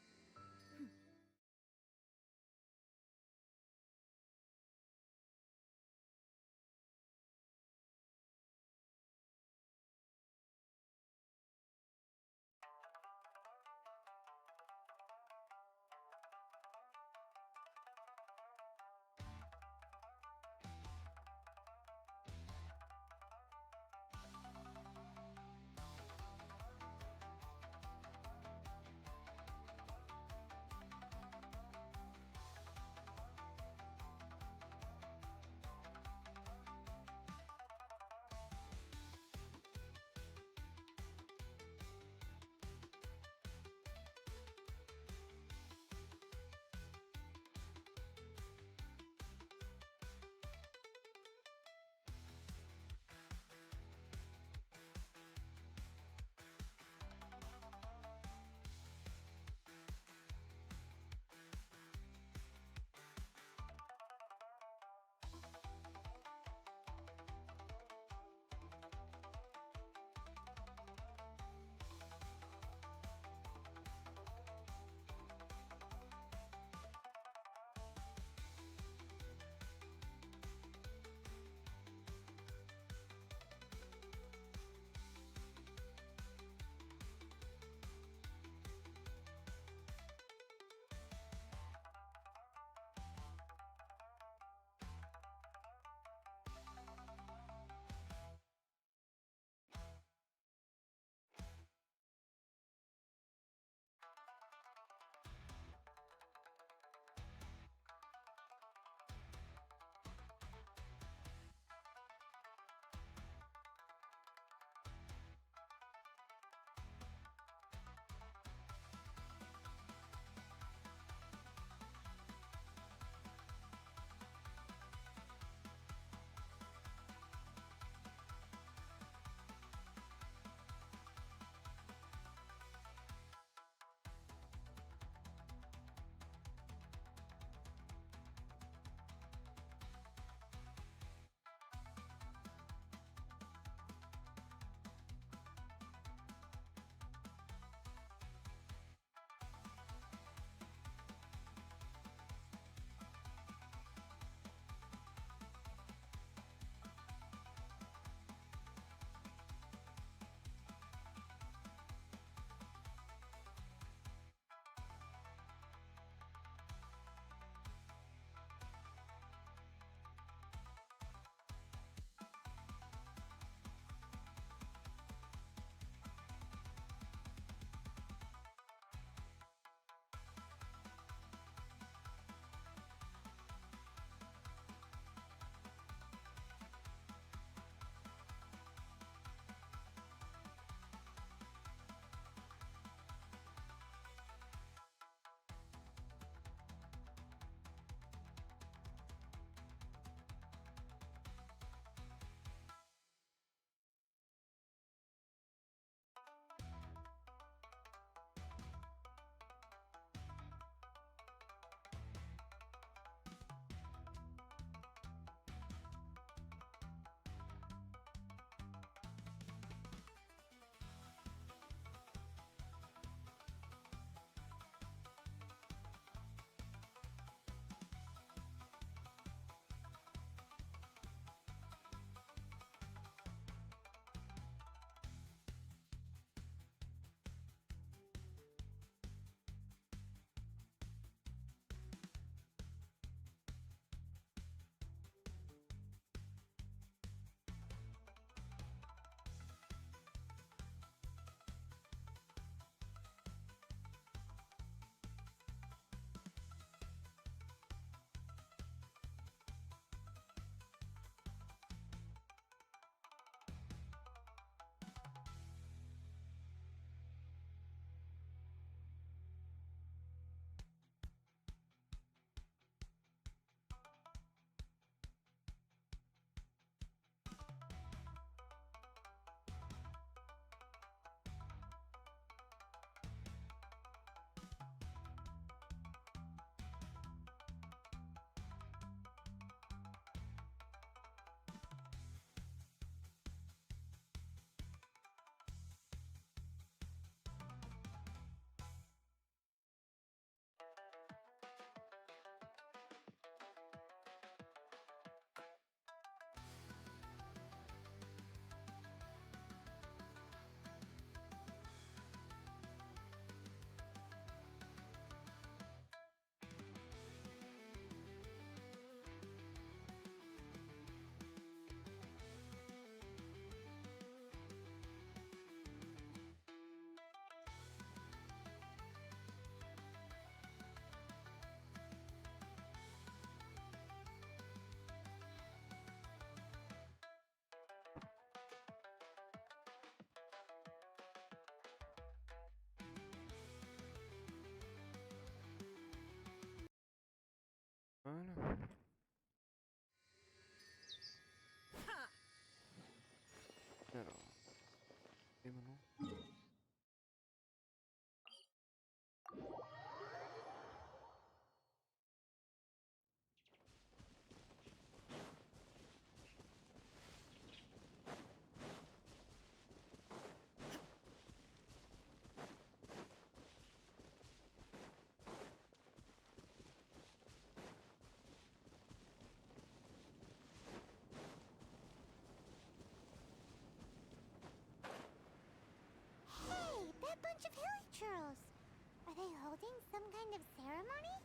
some kind of ceremony?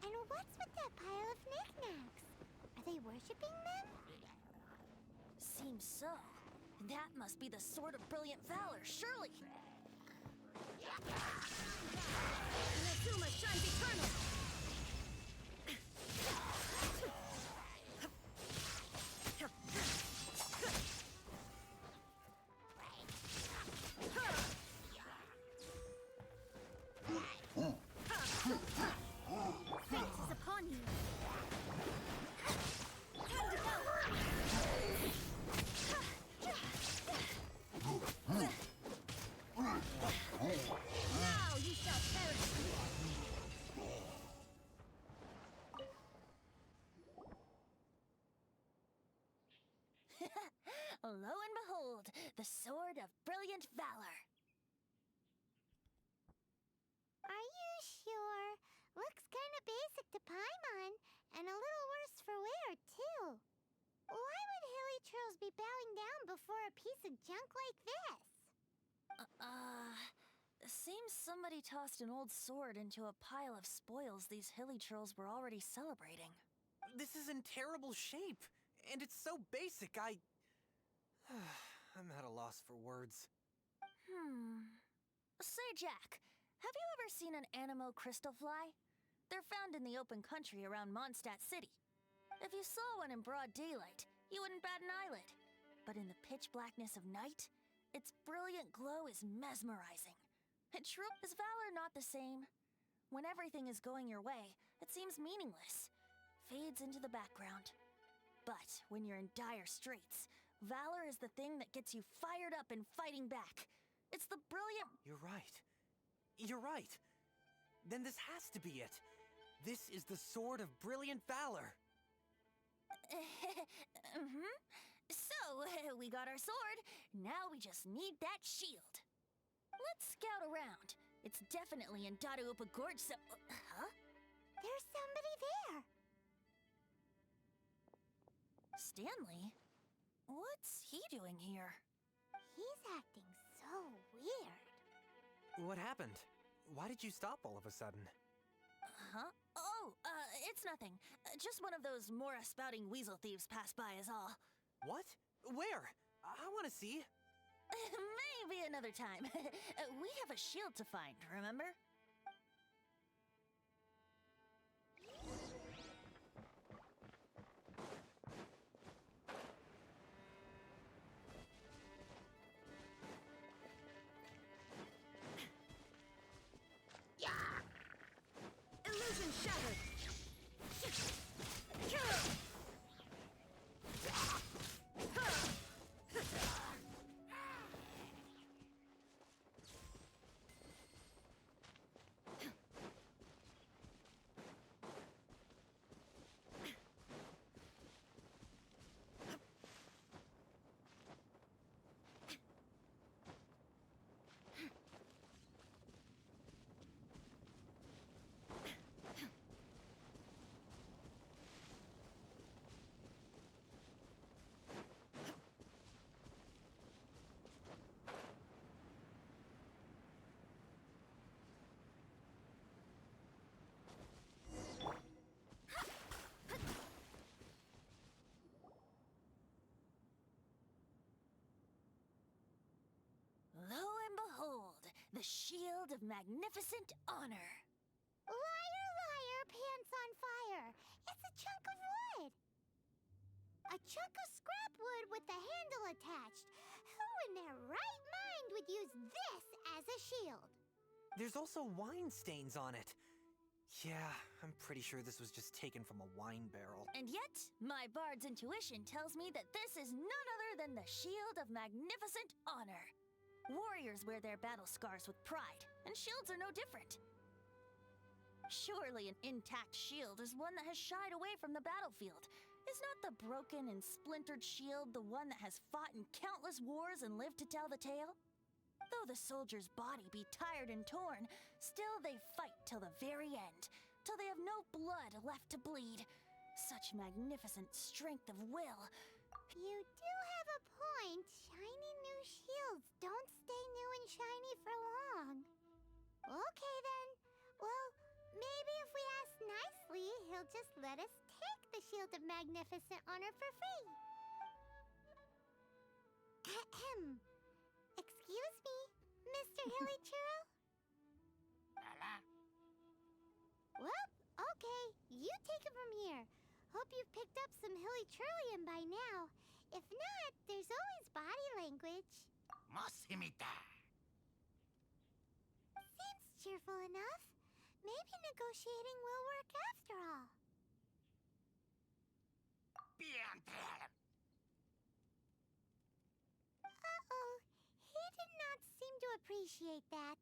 And what's with that pile of knickknacks? Are they worshipping them? Seems so. That must be the Sword of Brilliant Valor, surely! Inazuma shines eternal! Fate is upon you. Time to go. Now you shall perish. Lo and behold, the Sword of Brilliant Valor. Are you sure? Looks kinda basic to Paimon, and a little worse for wear, too. Why would hilichurls be bowing down before a piece of junk like this? Seems somebody tossed an old sword into a pile of spoils these hilichurls were already celebrating. This is in terrible shape, and it's so basic, I'm at a loss for words. Say, Jack, have you ever seen an anemo crystal fly? They're found in the open country around Mondstadt City. If you saw one in broad daylight, you wouldn't bat an eyelid. But in the pitch blackness of night, its brilliant glow is mesmerizing. Is valor not the same? When everything is going your way, it seems meaningless, fades into the background. But when you're in dire straits, valor is the thing that gets you fired up and fighting back. It's the brilliant... You're right. You're right. Then this has to be it. This is the Sword of Brilliant Valor. So, we got our sword. Now we just need that shield. Let's scout around. It's definitely in Dadaupa Gorge, so... Huh? There's somebody there. Stanley? What's he doing here? He's acting so weird. What happened? Why did you stop all of a sudden? Huh? Oh, it's nothing. Just one of those Mora-spouting weasel thieves passed by is all. What? Where? I want to see. Maybe another time. We have a shield to find, remember? Illusion shattered! Lo and behold, the shield of magnificent honor. Liar, liar, pants on fire. It's a chunk of wood. A chunk of scrap wood with the handle attached. Who in their right mind would use this as a shield? There's also wine stains on it. Yeah, I'm pretty sure this was just taken from a wine barrel. And yet, my bard's intuition tells me that this is none other than the shield of magnificent honor. Warriors wear their battle scars with pride, and shields are no different. Surely an intact shield is one that has shied away from the battlefield. Is not the broken and splintered shield the one that has fought in countless wars and lived to tell the tale? Though the soldier's body be tired and torn, still they fight till the very end, till they have no blood left to bleed. Such magnificent strength of will. You do have a point. Shiny new shields don't stay new and shiny for long. Okay then. Well, maybe if we ask nicely, he'll just let us take the Shield of Magnificent Honor for free. Ahem. Excuse me, Mr. Hilichurl? Well, okay. You take it from here. Hope you've picked up some Hilichurlian by now. If not, there's always body language. Seems cheerful enough. Maybe negotiating will work after all. Uh-oh. He did not seem to appreciate that.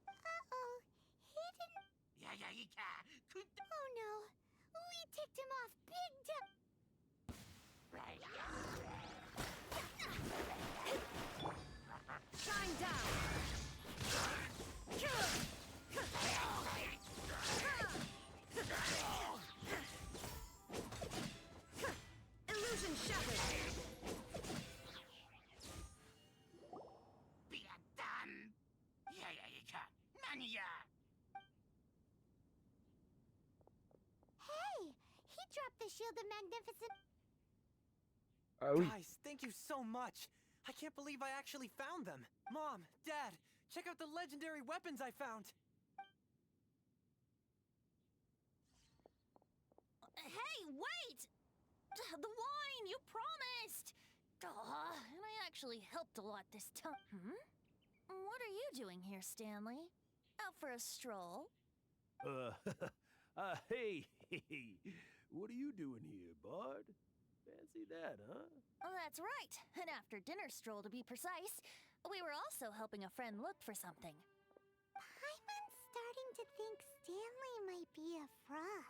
Uh-oh. He didn't... Oh no. We ticked him off big time. Shine down! Illusion shattered! Hey! He dropped the Shield of Magnificent... Ah oui. Guys, thank you so much. I can't believe I actually found them. Mom, Dad, check out the legendary weapons I found. Hey, wait! The wine, you promised! And I actually helped a lot this time. What are you doing here, Stanley? Out for a stroll? Hey, what are you doing here, Bard? Fancy that, huh? Oh, that's right. An after-dinner stroll, to be precise. We were also helping a friend look for something. Paimon's starting to think Stanley might be a fraud.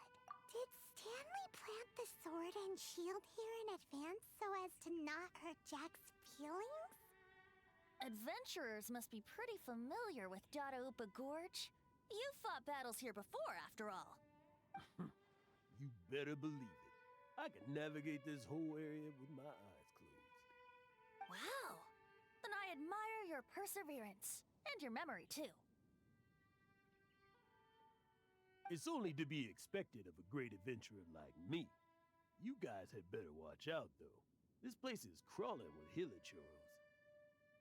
Did Stanley plant the sword and shield here in advance so as to not hurt Jack's feelings? Adventurers must be pretty familiar with Dadaupa Gorge. You fought battles here before, after all. You better believe it. I can navigate this whole area with my eyes closed. Wow. Then I admire your perseverance. And your memory, too. It's only to be expected of a great adventurer like me. You guys had better watch out, though. This place is crawling with hilichurls.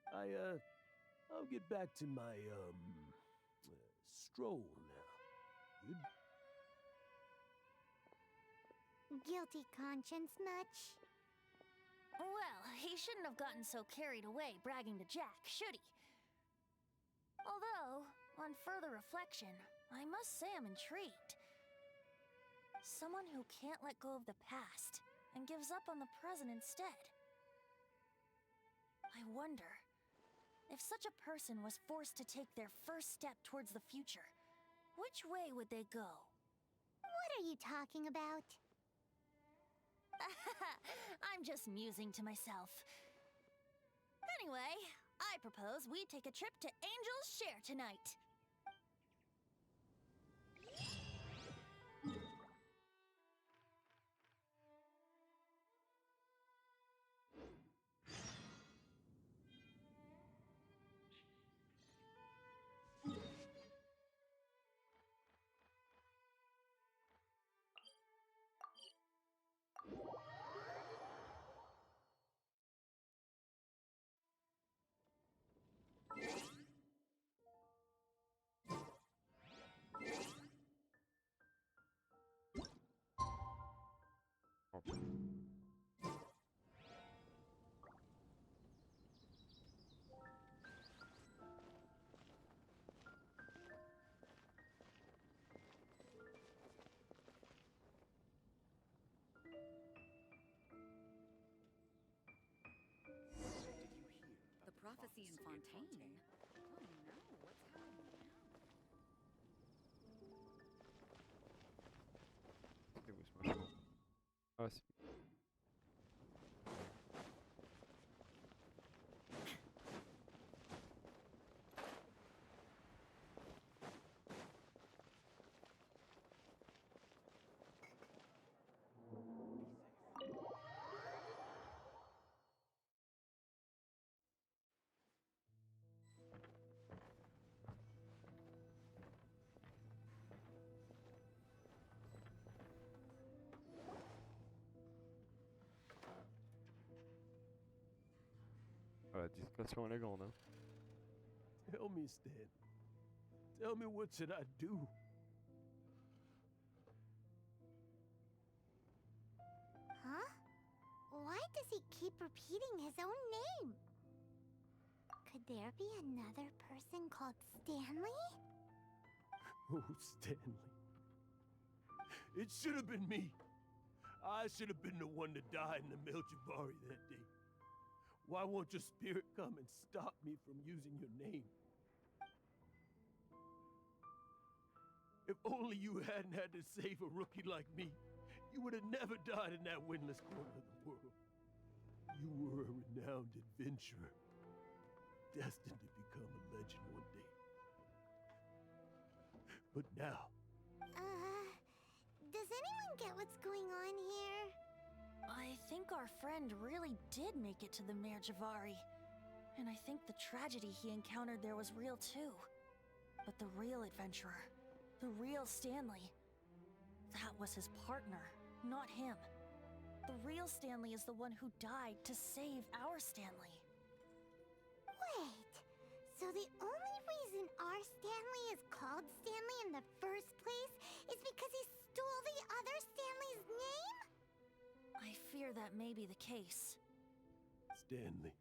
I'll get back to my, stroll now. Good. Guilty conscience much? Well, he shouldn't have gotten so carried away bragging to Jack, should he? Although, on further reflection, I must say I'm intrigued. Someone who can't let go of the past and gives up on the present instead. I wonder, if such a person was forced to take their first step towards the future, which way would they go? What are you talking about? I'm just musing to myself. Anyway, I propose we take a trip to Angel's Share tonight. The prophecy in Fontaine. Oh no, what's happening now? C'était où ce moment? Ah, c'est... discrétion élégante, hein. Tell me, Stan. Tell me, what should I do? Huh? Why does he keep repeating his own name? Could there be another person called Stanley? Oh, Stanley. It should have been me. I should have been the one to die in the Melchivari that day. Why won't your spirit come and stop me from using your name? If only you hadn't had to save a rookie like me, you would have never died in that windless corner of the world. You were a renowned adventurer, destined to become a legend one day. But now, Does anyone get what's going on here? I think our friend really did make it to the Mare Javari. And I think the tragedy he encountered there was real too. But the real adventurer, the real Stanley, that was his partner, not him. The real Stanley is the one who died to save our Stanley. Wait, so the only reason our Stanley is called Stanley in the first place is because he stole the other Stanley's name? I fear that may be the case. Stanley,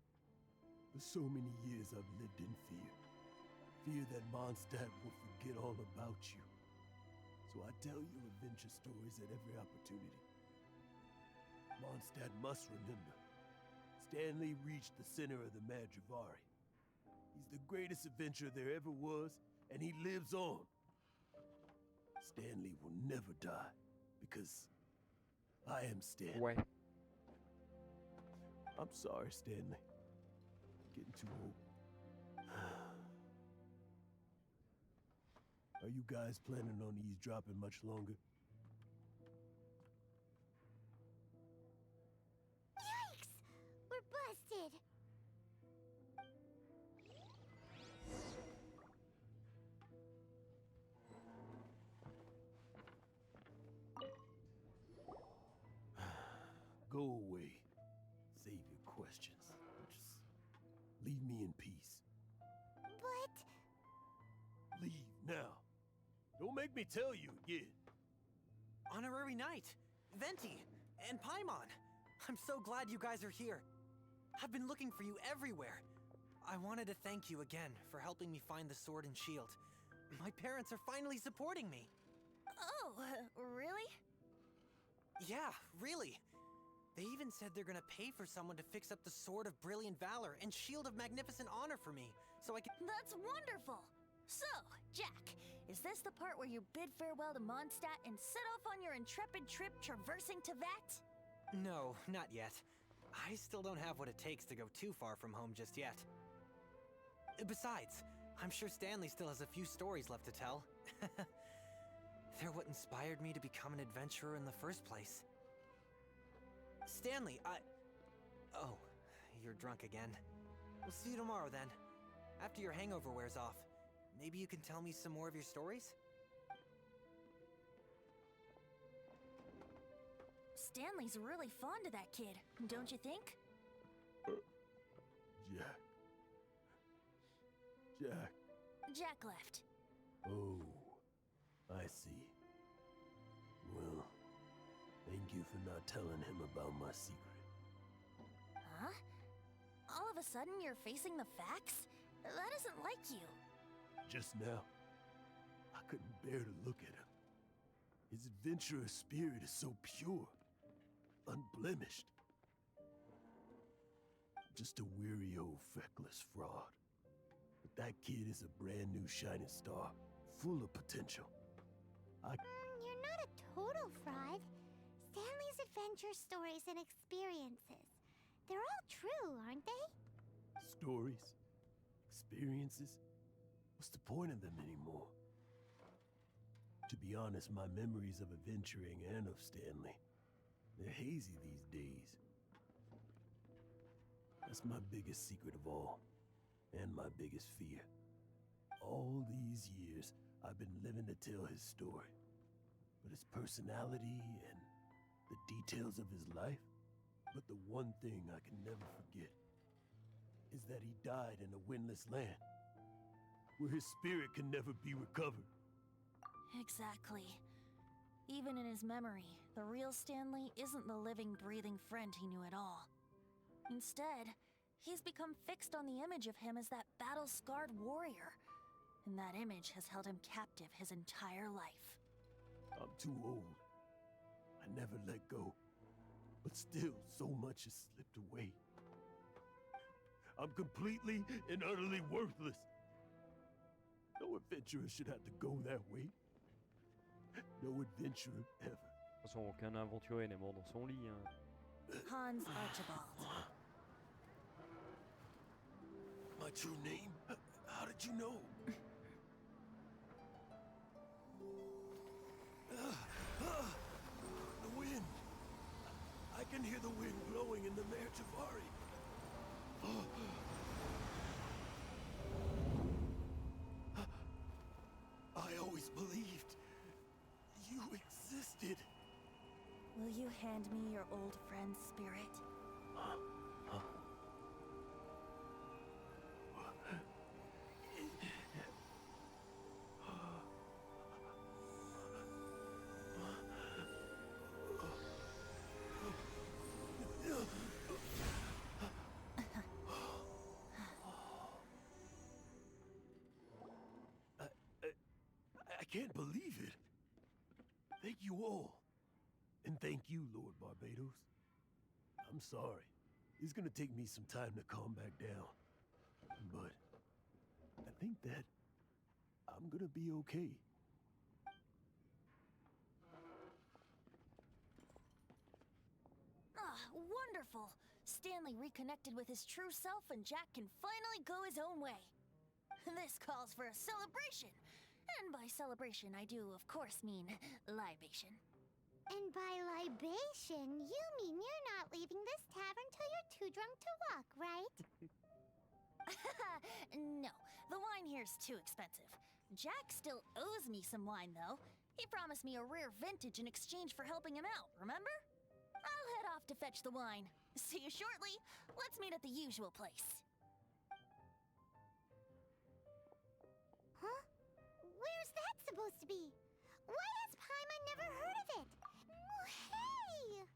for so many years I've lived in fear. Fear that Mondstadt will forget all about you. So I tell you adventure stories at every opportunity. Mondstadt must remember. Stanley reached the center of the Madrivari. He's the greatest adventurer there ever was, and he lives on. Stanley will never die, because I am Stanley. Ouais. I'm sorry, Stanley. Getting too old. Are you guys planning on eavesdropping much longer? Yikes! We're busted! Go away. Save your questions. Just leave me in peace. But... Leave now. Don't make me tell you again. Honorary Knight, Venti, and Paimon. I'm so glad you guys are here. I've been looking for you everywhere. I wanted to thank you again for helping me find the sword and shield. My parents are finally supporting me. Oh, really? Yeah, really. They even said they're gonna pay for someone to fix up the Sword of Brilliant Valor and Shield of Magnificent Honor for me, so I can— That's wonderful! So, Jack, is this the part where you bid farewell to Mondstadt and set off on your intrepid trip traversing Tevat? No, not yet. I still don't have what it takes to go too far from home just yet. Besides, I'm sure Stanley still has a few stories left to tell. They're what inspired me to become an adventurer in the first place. Stanley, Oh, you're drunk again. We'll see you tomorrow then. After your hangover wears off. Maybe you can tell me some more of your stories? Stanley's really fond of that kid, don't you think? Jack. Jack. Jack left. Oh, I see. Well, thank you for not telling him about my secret. Huh? All of a sudden you're facing the facts? That isn't like you. Just now, I couldn't bear to look at him. His adventurous spirit is so pure, unblemished. Just a weary old feckless fraud. But that kid is a brand new shining star, full of potential. You're not a total fraud. Stanley's adventure stories and experiences. They're all true, aren't they? Stories, experiences. What's the point of them anymore? To be honest, my memories of adventuring and of Stanley, they're hazy these days. That's my biggest secret of all, and my biggest fear. All these years, I've been living to tell his story. But his personality and the details of his life, but the one thing I can never forget is that he died in a windless land, where his spirit can never be recovered. Exactly. Even in his memory, the real Stanley isn't the living, breathing friend he knew at all. Instead, he's become fixed on the image of him as that battle-scarred warrior. And that image has held him captive his entire life. I'm too old. I never let go. But still, so much has slipped away. I'm completely and utterly worthless. No adventurer should have to go that way. No adventurer ever. De toute façon, aucun aventurier n'est mort dans son lit. Hein. Hans Archibald. My true name? How did you know? The wind. I can hear the wind blowing in the Mare Javari. I always believed you existed. Will you hand me your old friend's spirit? I can't believe it. Thank you all. And thank you, Lord Barbados. I'm sorry. It's gonna take me some time to calm back down. But I think that I'm gonna be okay. Ah, wonderful! Stanley reconnected with his true self and Jack can finally go his own way. This calls for a celebration. And by celebration, I do, of course, mean libation. And by libation, you mean you're not leaving this tavern till you're too drunk to walk, right? No, the wine here's too expensive. Jack still owes me some wine, though. He promised me a rare vintage in exchange for helping him out, remember? I'll head off to fetch the wine. See you shortly. Let's meet at the usual place. Huh? Where's that supposed to be? Why has Paimon never heard of it? Oh, hey!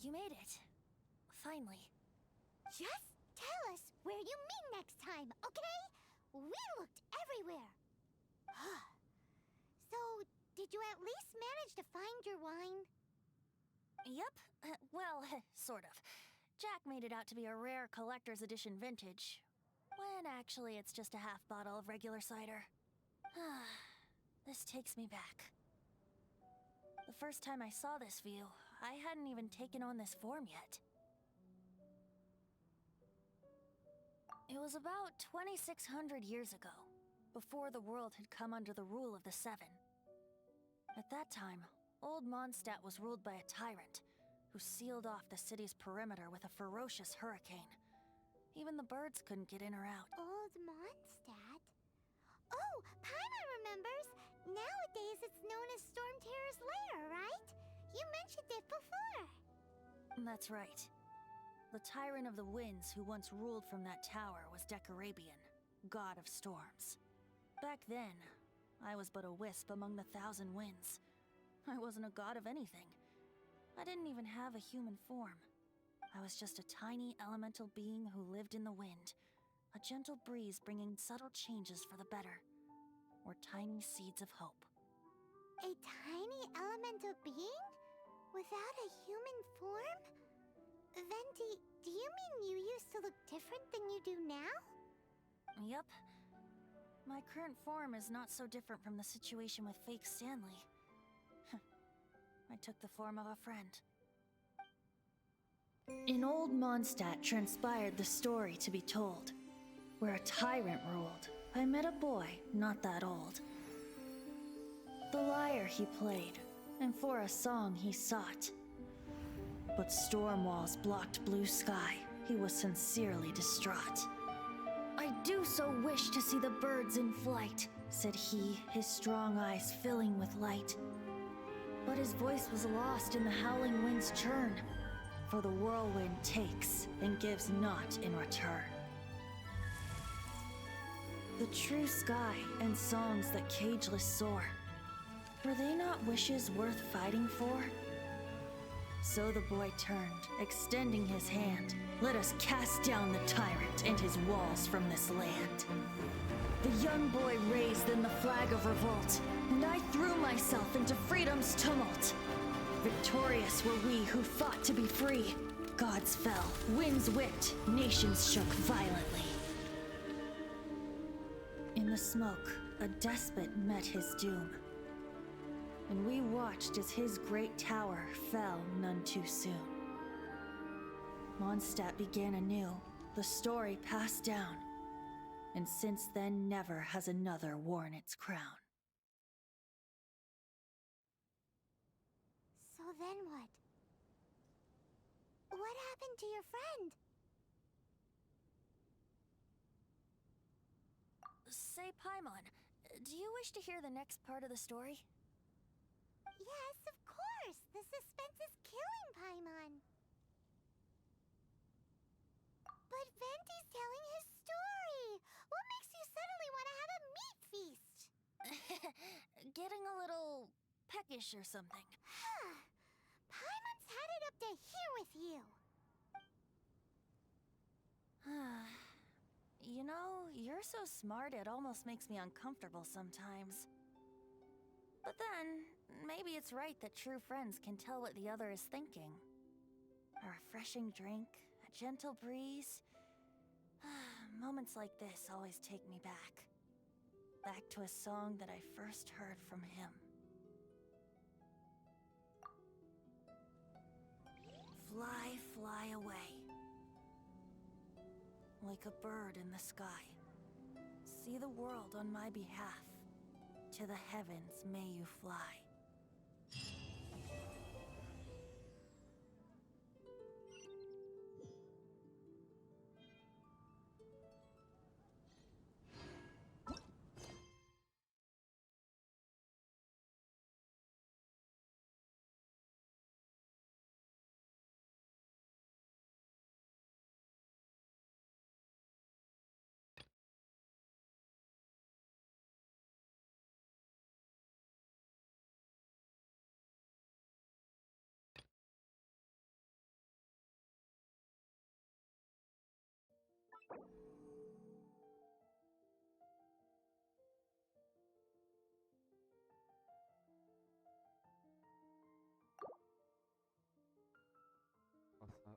You made it. Finally. Just tell us where you meet next time, okay? We looked everywhere. So, did you at least manage to find your wine? Yep. Well, sort of. Jack made it out to be a rare collector's edition vintage, when actually it's just a half bottle of regular cider. This takes me back. The first time I saw this view, I hadn't even taken on this form yet. It was about 2,600 years ago, before the world had come under the rule of the Seven. At that time, old Mondstadt was ruled by a tyrant, who sealed off the city's perimeter with a ferocious hurricane. Even the birds couldn't get in or out. Old Mondstadt? Oh, Paimon remembers! Nowadays it's known as Storm Terror's lair, right? You mentioned it before. That's right. The Tyrant of the Winds who once ruled from that tower was Decarabian, god of storms. Back then, I was but a wisp among the thousand winds. I wasn't a god of anything. I didn't even have a human form. I was just a tiny elemental being who lived in the wind, a gentle breeze bringing subtle changes for the better, or tiny seeds of hope. A tiny elemental being? Without a human form? Venti, do you mean you used to look different than you do now? Yup. My current form is not so different from the situation with fake Stanley. I took the form of a friend. In old Mondstadt transpired the story to be told. Where a tyrant ruled, I met a boy not that old. The lyre he played, and for a song he sought. But storm walls blocked blue sky, he was sincerely distraught. I do so wish to see the birds in flight, said he, his strong eyes filling with light. But his voice was lost in the howling wind's churn, for the whirlwind takes and gives not in return. The true sky and songs that cageless soar, were they not wishes worth fighting for? So the boy turned, extending his hand. Let us cast down the tyrant and his walls from this land. The young boy raised then the flag of revolt, and I threw myself into freedom's tumult. Victorious were we who fought to be free. Gods fell, winds whipped, nations shook violently. In the smoke, a despot met his doom. And we watched as his great tower fell none too soon. Mondstadt began anew, the story passed down, and since then never has another worn its crown. So then what? What happened to your friend? Say, Paimon, do you wish to hear the next part of the story? Yes, of course! The suspense is killing Paimon! But Venti's telling his story! What makes you suddenly want to have a meat feast? Getting a little peckish or something. Paimon's had it up to here with you! You know, you're so smart it almost makes me uncomfortable sometimes. But then, maybe it's right that true friends can tell what the other is thinking. A refreshing drink, a gentle breeze. Moments like this always take me back. Back to a song that I first heard from him. Fly, fly away. Like a bird in the sky. See the world on my behalf. To the heavens may you fly. Oh, ça.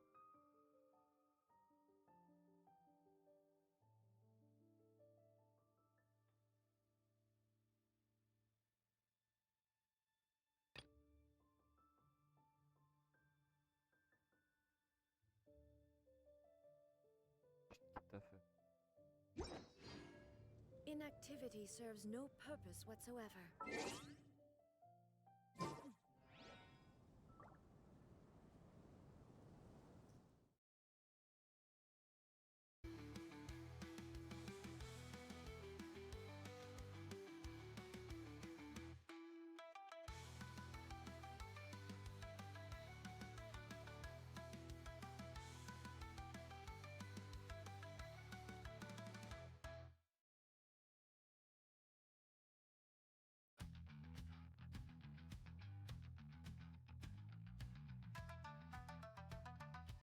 Tout à fait. Inactivity serves no purpose whatsoever.